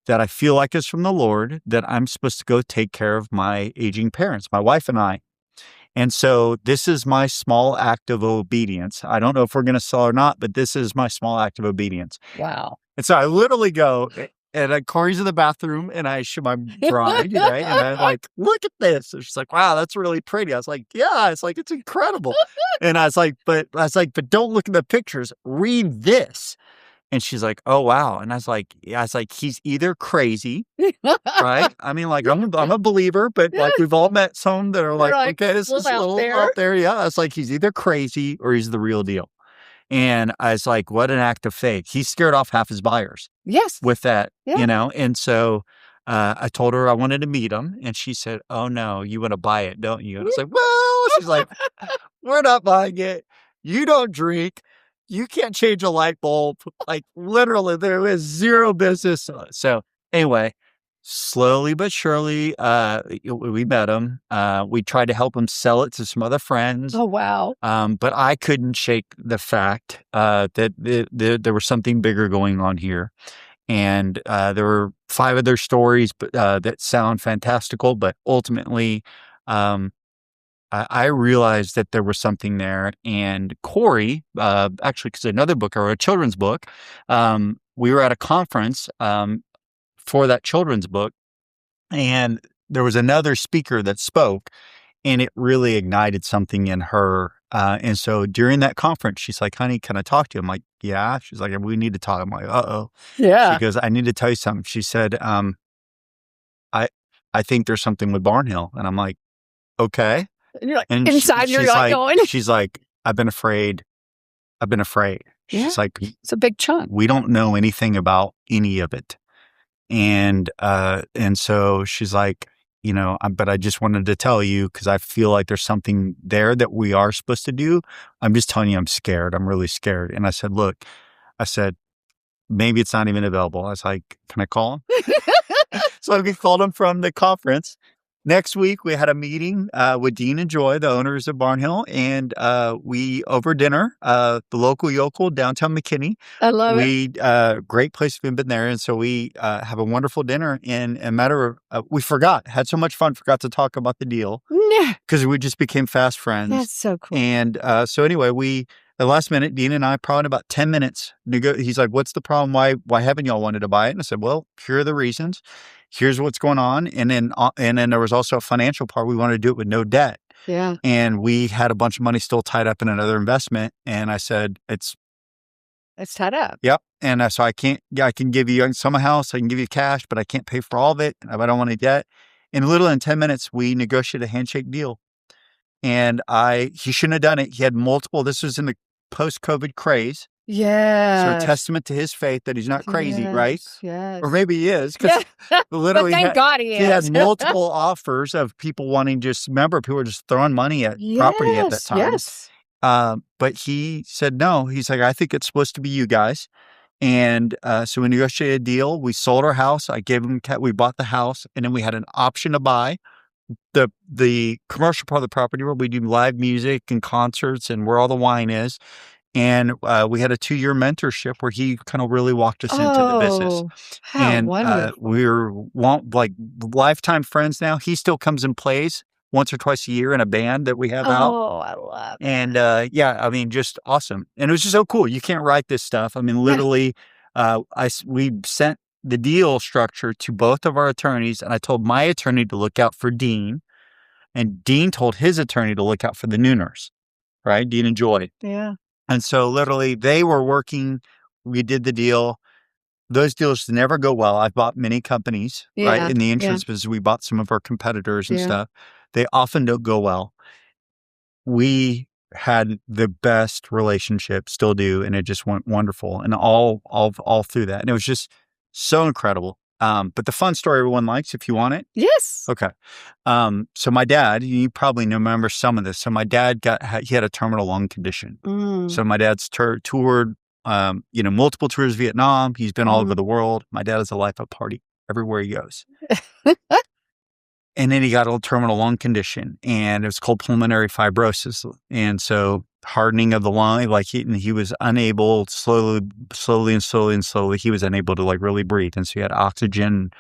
that I feel like is from the Lord, that I'm supposed to go take care of my aging parents, my wife and I. And so this is my small act of obedience. I don't know if we're going to sell or not, but this is my small act of obedience. Wow. And so I literally go, and Corey's in the bathroom, and I show my bride, right? And I'm like, look at this. And she's like, wow, that's really pretty. I was like, yeah, it's incredible. And I was like, but don't look at the pictures. Read this. And she's like, oh, wow. And I was like, he's either crazy, right? I mean, like, I'm a believer, but like we've all met some that are like, okay, this is a little out there. Yeah. I was like, he's either crazy or he's the real deal. And I was like, what an act of faith. He scared off half his buyers. Yes. With that, And so I told her I wanted to meet him. And she said, oh, no, you want to buy it, don't you? And I was like, well, she's like, we're not buying it. You don't drink. You can't change a light bulb. Like literally, there is zero business. So anyway, slowly but surely, we met him. We tried to help him sell it to some other friends. Oh, wow. But I couldn't shake the fact that there was something bigger going on here. And there were 5 other stories that sound fantastical, but ultimately, I realized that there was something there. And Corey, actually, because another book, or a children's book, we were at a conference for that children's book, and there was another speaker that spoke, and it really ignited something in her. And so during that conference, she's like, honey, can I talk to you? I'm like, yeah. She's like, we need to talk. I'm like, uh-oh. Yeah. She goes, I need to tell you something. She said, I think there's something with Barnhill. And I'm like, okay. And you're like, inside you're like going. She's like, I've been afraid. She's like, it's a big chunk. We don't know anything about any of it. And so she's like, but I just wanted to tell you because I feel like there's something there that we are supposed to do. I'm just telling you, I'm scared. I'm really scared. And I said, look, maybe it's not even available. I was like, can I call him? So we called him from the conference. Next week, we had a meeting with Dean and Joy, the owners of Barnhill, and we, over dinner, the local yokel, downtown McKinney. I love it. Great place. We've been there. And so we have a wonderful dinner. And we had so much fun, forgot to talk about the deal. Because we just became fast friends. That's so cool. And so anyway, at the last minute, Dean and I, probably in about 10 minutes, he's like, what's the problem? Why haven't y'all wanted to buy it? And I said, well, here are the reasons. Here's what's going on. And then there was also a financial part. We wanted to do it with no debt. Yeah. And we had a bunch of money still tied up in another investment. And I said, It's tied up. Yep. And so I can give you some house, I can give you cash, but I can't pay for all of it. I don't want any debt. In literally in 10 minutes, we negotiated a handshake deal. And he shouldn't have done it. He had this was in the post-COVID craze. Yeah. So a testament to his faith that he's not crazy, right? Yes. Or maybe he is, because literally but thank God he is. He had multiple offers of people wanting remember, people were just throwing money at property at that time. Yes. But he said no. He's like, I think it's supposed to be you guys. And so we negotiated a deal. We sold our house. I gave him, we bought the house, and then we had an option to buy the commercial part of the property where we do live music and concerts and where all the wine is. And we had a 2-year mentorship where he kind of really walked us into the business. How wonderful. We're like lifetime friends now. He still comes and plays once or twice a year in a band that we have out. Oh, I love it. And I mean, just awesome. And it was just so cool. You can't write this stuff. I mean, literally, we sent the deal structure to both of our attorneys, and I told my attorney to look out for Dean, and Dean told his attorney to look out for the Neuners, right? Dean and Joy. Yeah. And so literally they were working, we did the deal. Those deals never go well. I've bought many companies, right? In the insurance business, we bought some of our competitors and stuff. They often don't go well. We had the best relationship, still do, and it just went wonderful. And all through that. And it was just so incredible. But the fun story everyone likes, if you want it. Yes. Okay. So my dad, you probably remember some of this. So my dad he had a terminal lung condition. So my dad's toured, multiple tours Vietnam. He's been all over the world. My dad is a life of party everywhere he goes. And then he got a terminal lung condition, and it was called pulmonary fibrosis. And so hardening of the lung, he was unable, slowly, he was unable to really breathe. And so he had oxygen,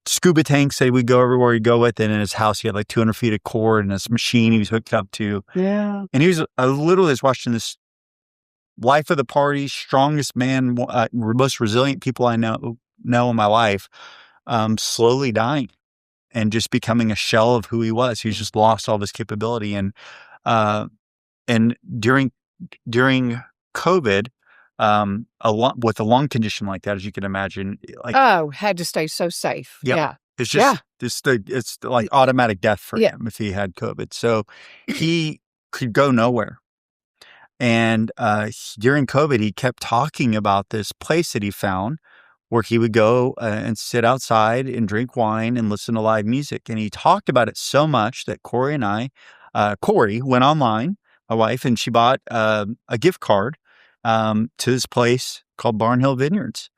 scuba tanks that we'd go everywhere he'd go with. And in his house, he had 200 feet of cord and this machine he was hooked up to. Yeah. And he was literally watching this life of the party, strongest man, most resilient people I know in my life, slowly dying and just becoming a shell of who he was. He's just lost all of his capability. And during COVID, with a lung condition like that, as you can imagine, had to stay so safe. Yep. Yeah. It's just, it's like automatic death for him if he had COVID. So he could go nowhere. And during COVID, he kept talking about this place that he found where he would go and sit outside and drink wine and listen to live music. And he talked about it so much that Corey went online, my wife, and she bought a gift card to this place called Barnhill Vineyards.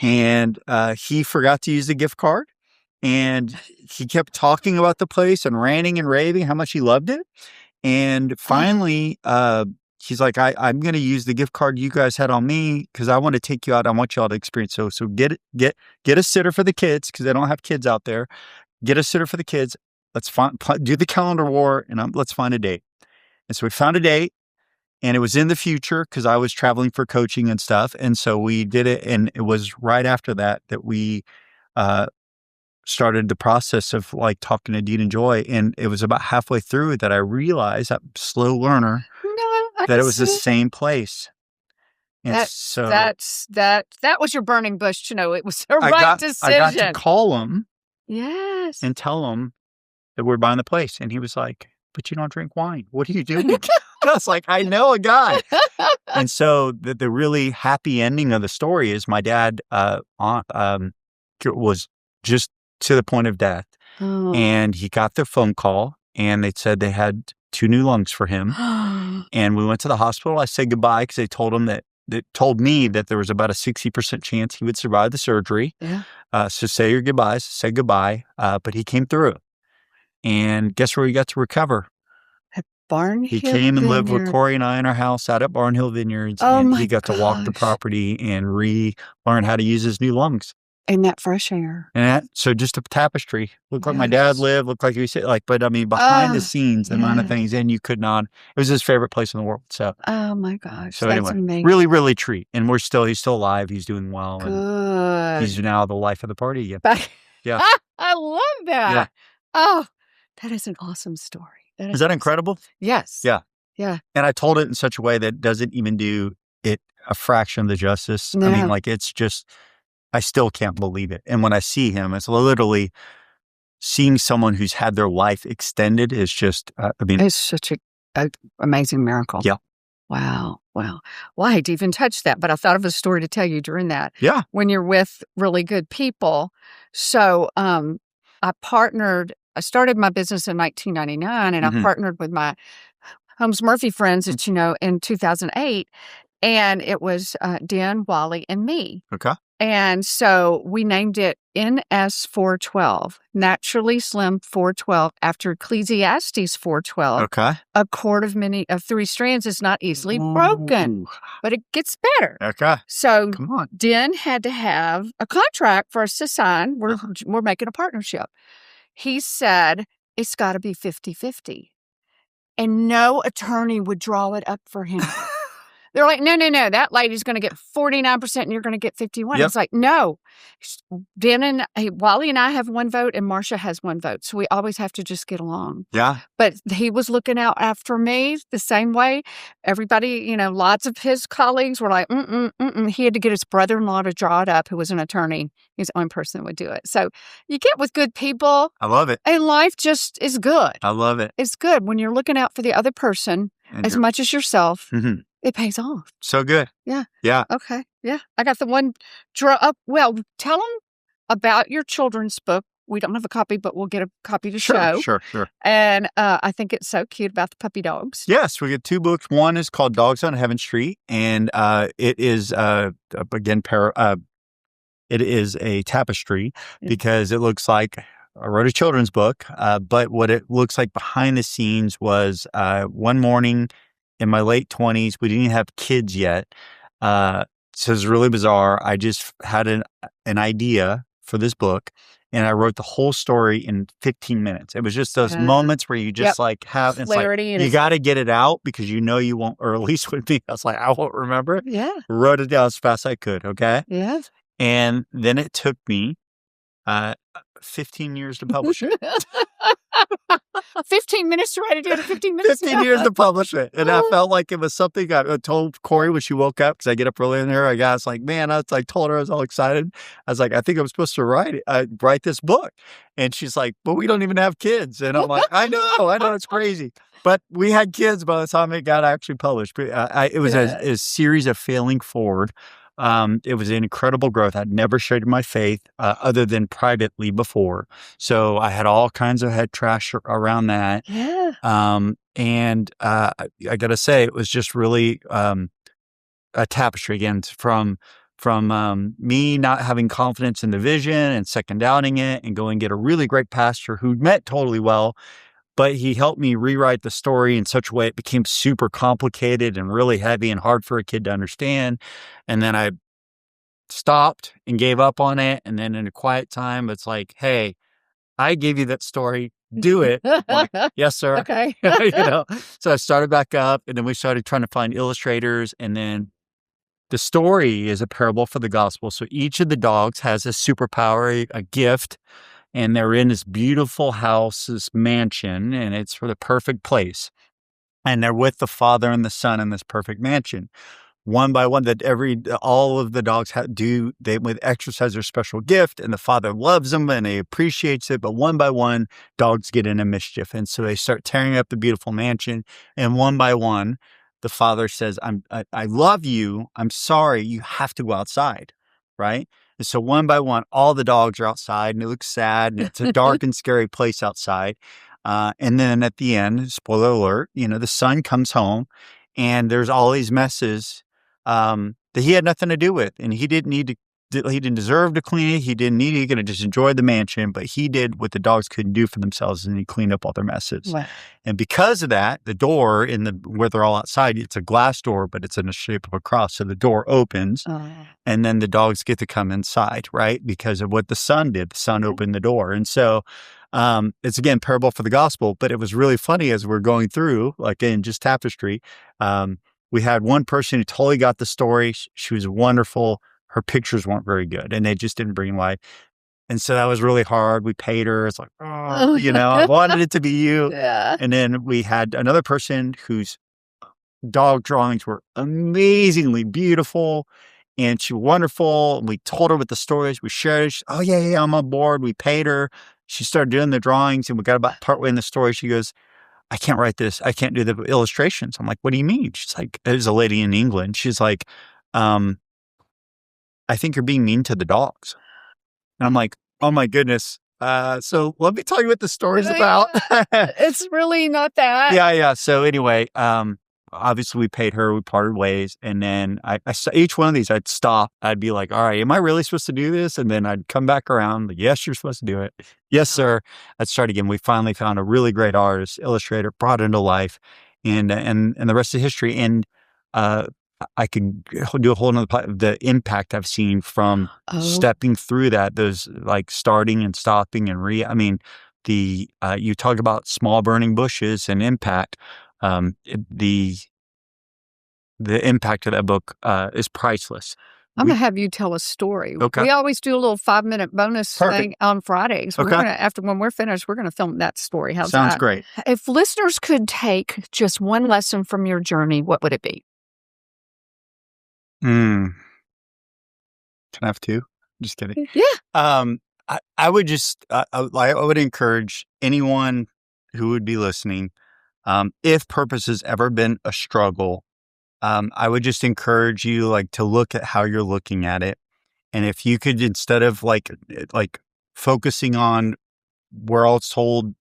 And he forgot to use the gift card. And he kept talking about the place and ranting and raving how much he loved it. And finally, he's like, I'm going to use the gift card you guys had on me because I want to take you out. I want you all to experience. So get a sitter for the kids because they don't have kids out there. Get a sitter for the kids. Let's do the calendar war and let's find a date. And so we found a date, and it was in the future because I was traveling for coaching and stuff. And so we did it. And it was right after that we started the process of talking to Dean and Joy. And it was about halfway through that I realized, that slow learner, that it was the same place. And that was your burning bush to know it was the right decision. I got to call him. Yes. And tell him that we're buying the place. And he was like, but you don't drink wine. What are you doing? I was like, I know a guy. And so the really happy ending of the story is my dad was just to the point of death. Oh. And he got the phone call, and they said they had 2 new lungs for him. And we went to the hospital. I said goodbye because they told me that there was about a 60% chance he would survive the surgery. Yeah. So say your goodbyes, say goodbye. But he came through. And guess where he got to recover? At Barnhill He came and lived with Corey and I in our house out at Barnhill Vineyards. And he got to walk the property and relearn how to use his new lungs. In that fresh air. And so just a Tapestry. Looked like my dad lived, looked like he said, but I mean, behind the scenes, the amount of things, and you could not, it was his favorite place in the world. So, oh my gosh. So that's anyway, amazing. really, really treat. And he's still alive. He's doing well. Good. And he's now the life of the party again. Yeah. I love that. Yeah. Oh, that is an awesome story. Is that incredible? Yes. Yeah. Yeah. And I told it in such a way that doesn't even do it a fraction of the justice. I mean, like, it's just, I still can't believe it. And when I see him, it's literally seeing someone who's had their life extended is just, I mean, It's such a amazing miracle. Yeah. Wow. Well, I hate to even touch that, but I thought of a story to tell you during that. Yeah. When you're with really good people. So I started my business in 1999, and I partnered with my Holmes Murphy friends, that you know, in 2008. And it was Dan, Wally, and me. Okay. And so we named it NS412, Naturally Slim 412, after Ecclesiastes 412. Okay. A cord of three strands is not easily broken, but it gets better. Okay. So Come on. Den had to have a contract for us to sign. We're making a partnership. He said, it's got to be 50-50. And no attorney would draw it up for him. They're like, no, that lady's going to get 49% and you're going to get 51%. Yep. It's like, no. Wally and I have one vote and Marsha has one vote. So we always have to just get along. Yeah. But he was looking out after me the same way. Everybody, lots of his colleagues were like, He had to get his brother-in-law to draw it up, who was an attorney. He's the only person that would do it. So you get with good people. I love it. And life just is good. I love it. It's good when you're looking out for the other person as much as yourself. Mm-hmm. It pays off. So good. Yeah. Yeah. Okay. Yeah. I got the one draw up. Well, tell them about your children's book. We don't have a copy, but we'll get a copy to show. Sure. And I think it's so cute about the puppy dogs. Yes, we get two books. One is called Dogs on Heaven Street, and it is again it is a tapestry because it looks like I wrote a children's book, but what it looks like behind the scenes was one morning in my late 20s. We didn't even have kids yet. So it's really bizarre. I just had an idea for this book, and I wrote the whole story in 15 minutes. It was just those moments where you just have clarity. It's like, you got to get it out because you won't, or at least with me, I was like, I won't remember it. Yeah. Wrote it down as fast as I could. Okay. Yes. And then it took me 15 years to publish it. 15 minutes to write it down, 15 minutes? 15 years to publish it. And I felt like it was something I told Corey when she woke up, because I get up early in there. I was like, man, I told her I was all excited. I was like, I think I'm supposed to write this book. And she's like, but we don't even have kids. And I'm like, I know, it's crazy. But we had kids by the time it got actually published. But it was a series of failing forward. It was an incredible growth. I'd never shared my faith other than privately before. So I had all kinds of head trash around that. Yeah. And I got to say, it was just really a tapestry again from me not having confidence in the vision and second doubting it, and going get a really great pastor who meant totally well. But he helped me rewrite the story in such a way it became super complicated and really heavy and hard for a kid to understand. And then I stopped and gave up on it. And then in a quiet time, it's like, hey, I gave you that story. Do it. I'm like, yes, sir. Okay. So I started back up, and then we started trying to find illustrators. And then the story is a parable for the gospel. So each of the dogs has a superpower, a gift. And they're in this beautiful house, this mansion, and it's for the perfect place. And they're with the Father and the Son in this perfect mansion. One by one, all of the dogs they would exercise their special gift, and the Father loves them and he appreciates it. But one by one, dogs get into mischief. And so they start tearing up the beautiful mansion. And one by one, the Father says, I love you. I'm sorry. You have to go outside. Right? And so one by one, all the dogs are outside, and it looks sad, and it's a dark and scary place outside. And then at the end, spoiler alert, the son comes home, and there's all these messes that he had nothing to do with, and he didn't deserve to clean it. He could have just enjoyed the mansion, but he did what the dogs couldn't do for themselves, and he cleaned up all their messes. Wow. And because of that, the door where they're all outside, it's a glass door, but it's in the shape of a cross. So the door opens, and then the dogs get to come inside, right? Because of what the son did. The son opened the door. And so it's, again, parable for the gospel, but it was really funny as we're going through, like in just tapestry. We had one person who totally got the story. She was wonderful. Her pictures weren't very good, and they just didn't bring life. And so that was really hard. We paid her. It's like, I wanted it to be you. Yeah. And then we had another person whose dog drawings were amazingly beautiful, and she was wonderful. And we told her what the stories. We shared it. Oh, yeah, I'm on board. We paid her. She started doing the drawings, and we got about partway in the story. She goes, I can't write this. I can't do the illustrations. I'm like, what do you mean? She's like, there's a lady in England. She's like, I think you're being mean to the dogs. And I'm like, oh my goodness. So let me tell you what the story's about. It's really not that. Yeah. So anyway, obviously we paid her, we parted ways. And then I each one of these, I'd stop. I'd be like, all right, am I really supposed to do this? And then I'd come back around. Like, yes, you're supposed to do it. Yes, sir. I'd start again. We finally found a really great artist, illustrator, brought it into life, and the rest is history. And I could do a whole nother the impact I've seen from stepping through that, those like starting and stopping and you talk about small burning bushes and impact. The impact of that book is priceless. I'm going to have you tell a story. Okay. We always do a little 5-minute bonus thing on Fridays. Okay. When we're finished, we're going to film that story. How's Sounds that? great. If listeners could take just one lesson from your journey, what would it be? Can I have two? Just kidding. Yeah. I would just, I would encourage anyone who would be listening, if purpose has ever been a struggle, I would just encourage you like to look at how you're looking at it. And if you could, instead of like focusing on, we're all told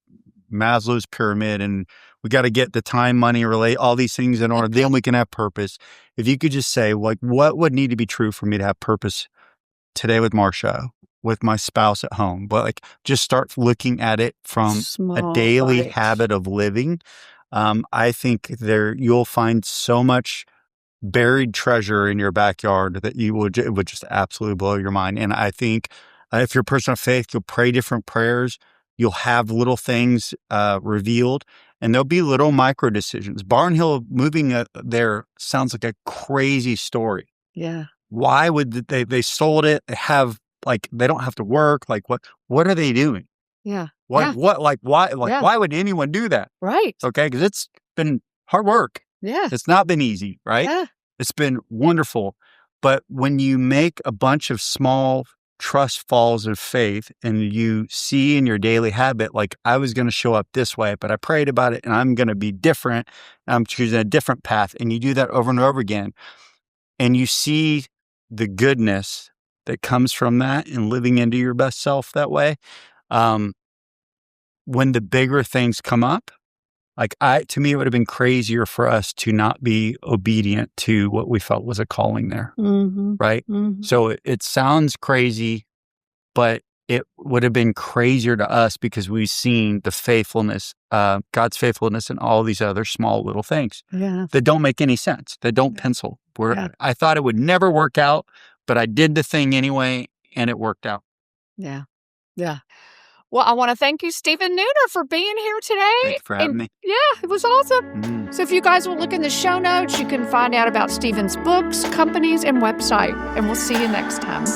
Maslow's pyramid and we got to get the time, money, relate all these things in order, then we can have purpose. If you could just say like, what would need to be true for me to have purpose today with Marsha, with my spouse at home, but like just start looking at it from a daily habit of living. I think you'll find so much buried treasure in your backyard that it would just absolutely blow your mind. And I think if you're a person of faith, you'll pray different prayers. You'll have little things revealed, and there'll be little micro decisions. Barnhill moving there sounds like a crazy story. Yeah. Why would they sold it? They don't have to work. Like what are they doing? Yeah. Why would anyone do that? Right. Okay. Because it's been hard work. Yeah. It's not been easy, right? Yeah. It's been wonderful. But when you make a bunch of small trust falls of faith and you see in your daily habit, like I was going to show up this way, but I prayed about it and I'm going to be different. I'm choosing a different path. And you do that over and over again. And you see the goodness that comes from that and living into your best self that way. When the bigger things come up, to me, it would have been crazier for us to not be obedient to what we felt was a calling there. Mm-hmm. Right. Mm-hmm. So it sounds crazy, but it would have been crazier to us because we've seen the faithfulness, God's faithfulness in all these other small little things that don't make any sense, that don't pencil. I thought it would never work out, but I did the thing anyway, and it worked out. Yeah. Yeah. Well, I want to thank you, Steve Neuner, for being here today. Thank you for having me. Yeah, it was awesome. So if you guys will look in the show notes, you can find out about Stephen's books, companies, and website. And we'll see you next time.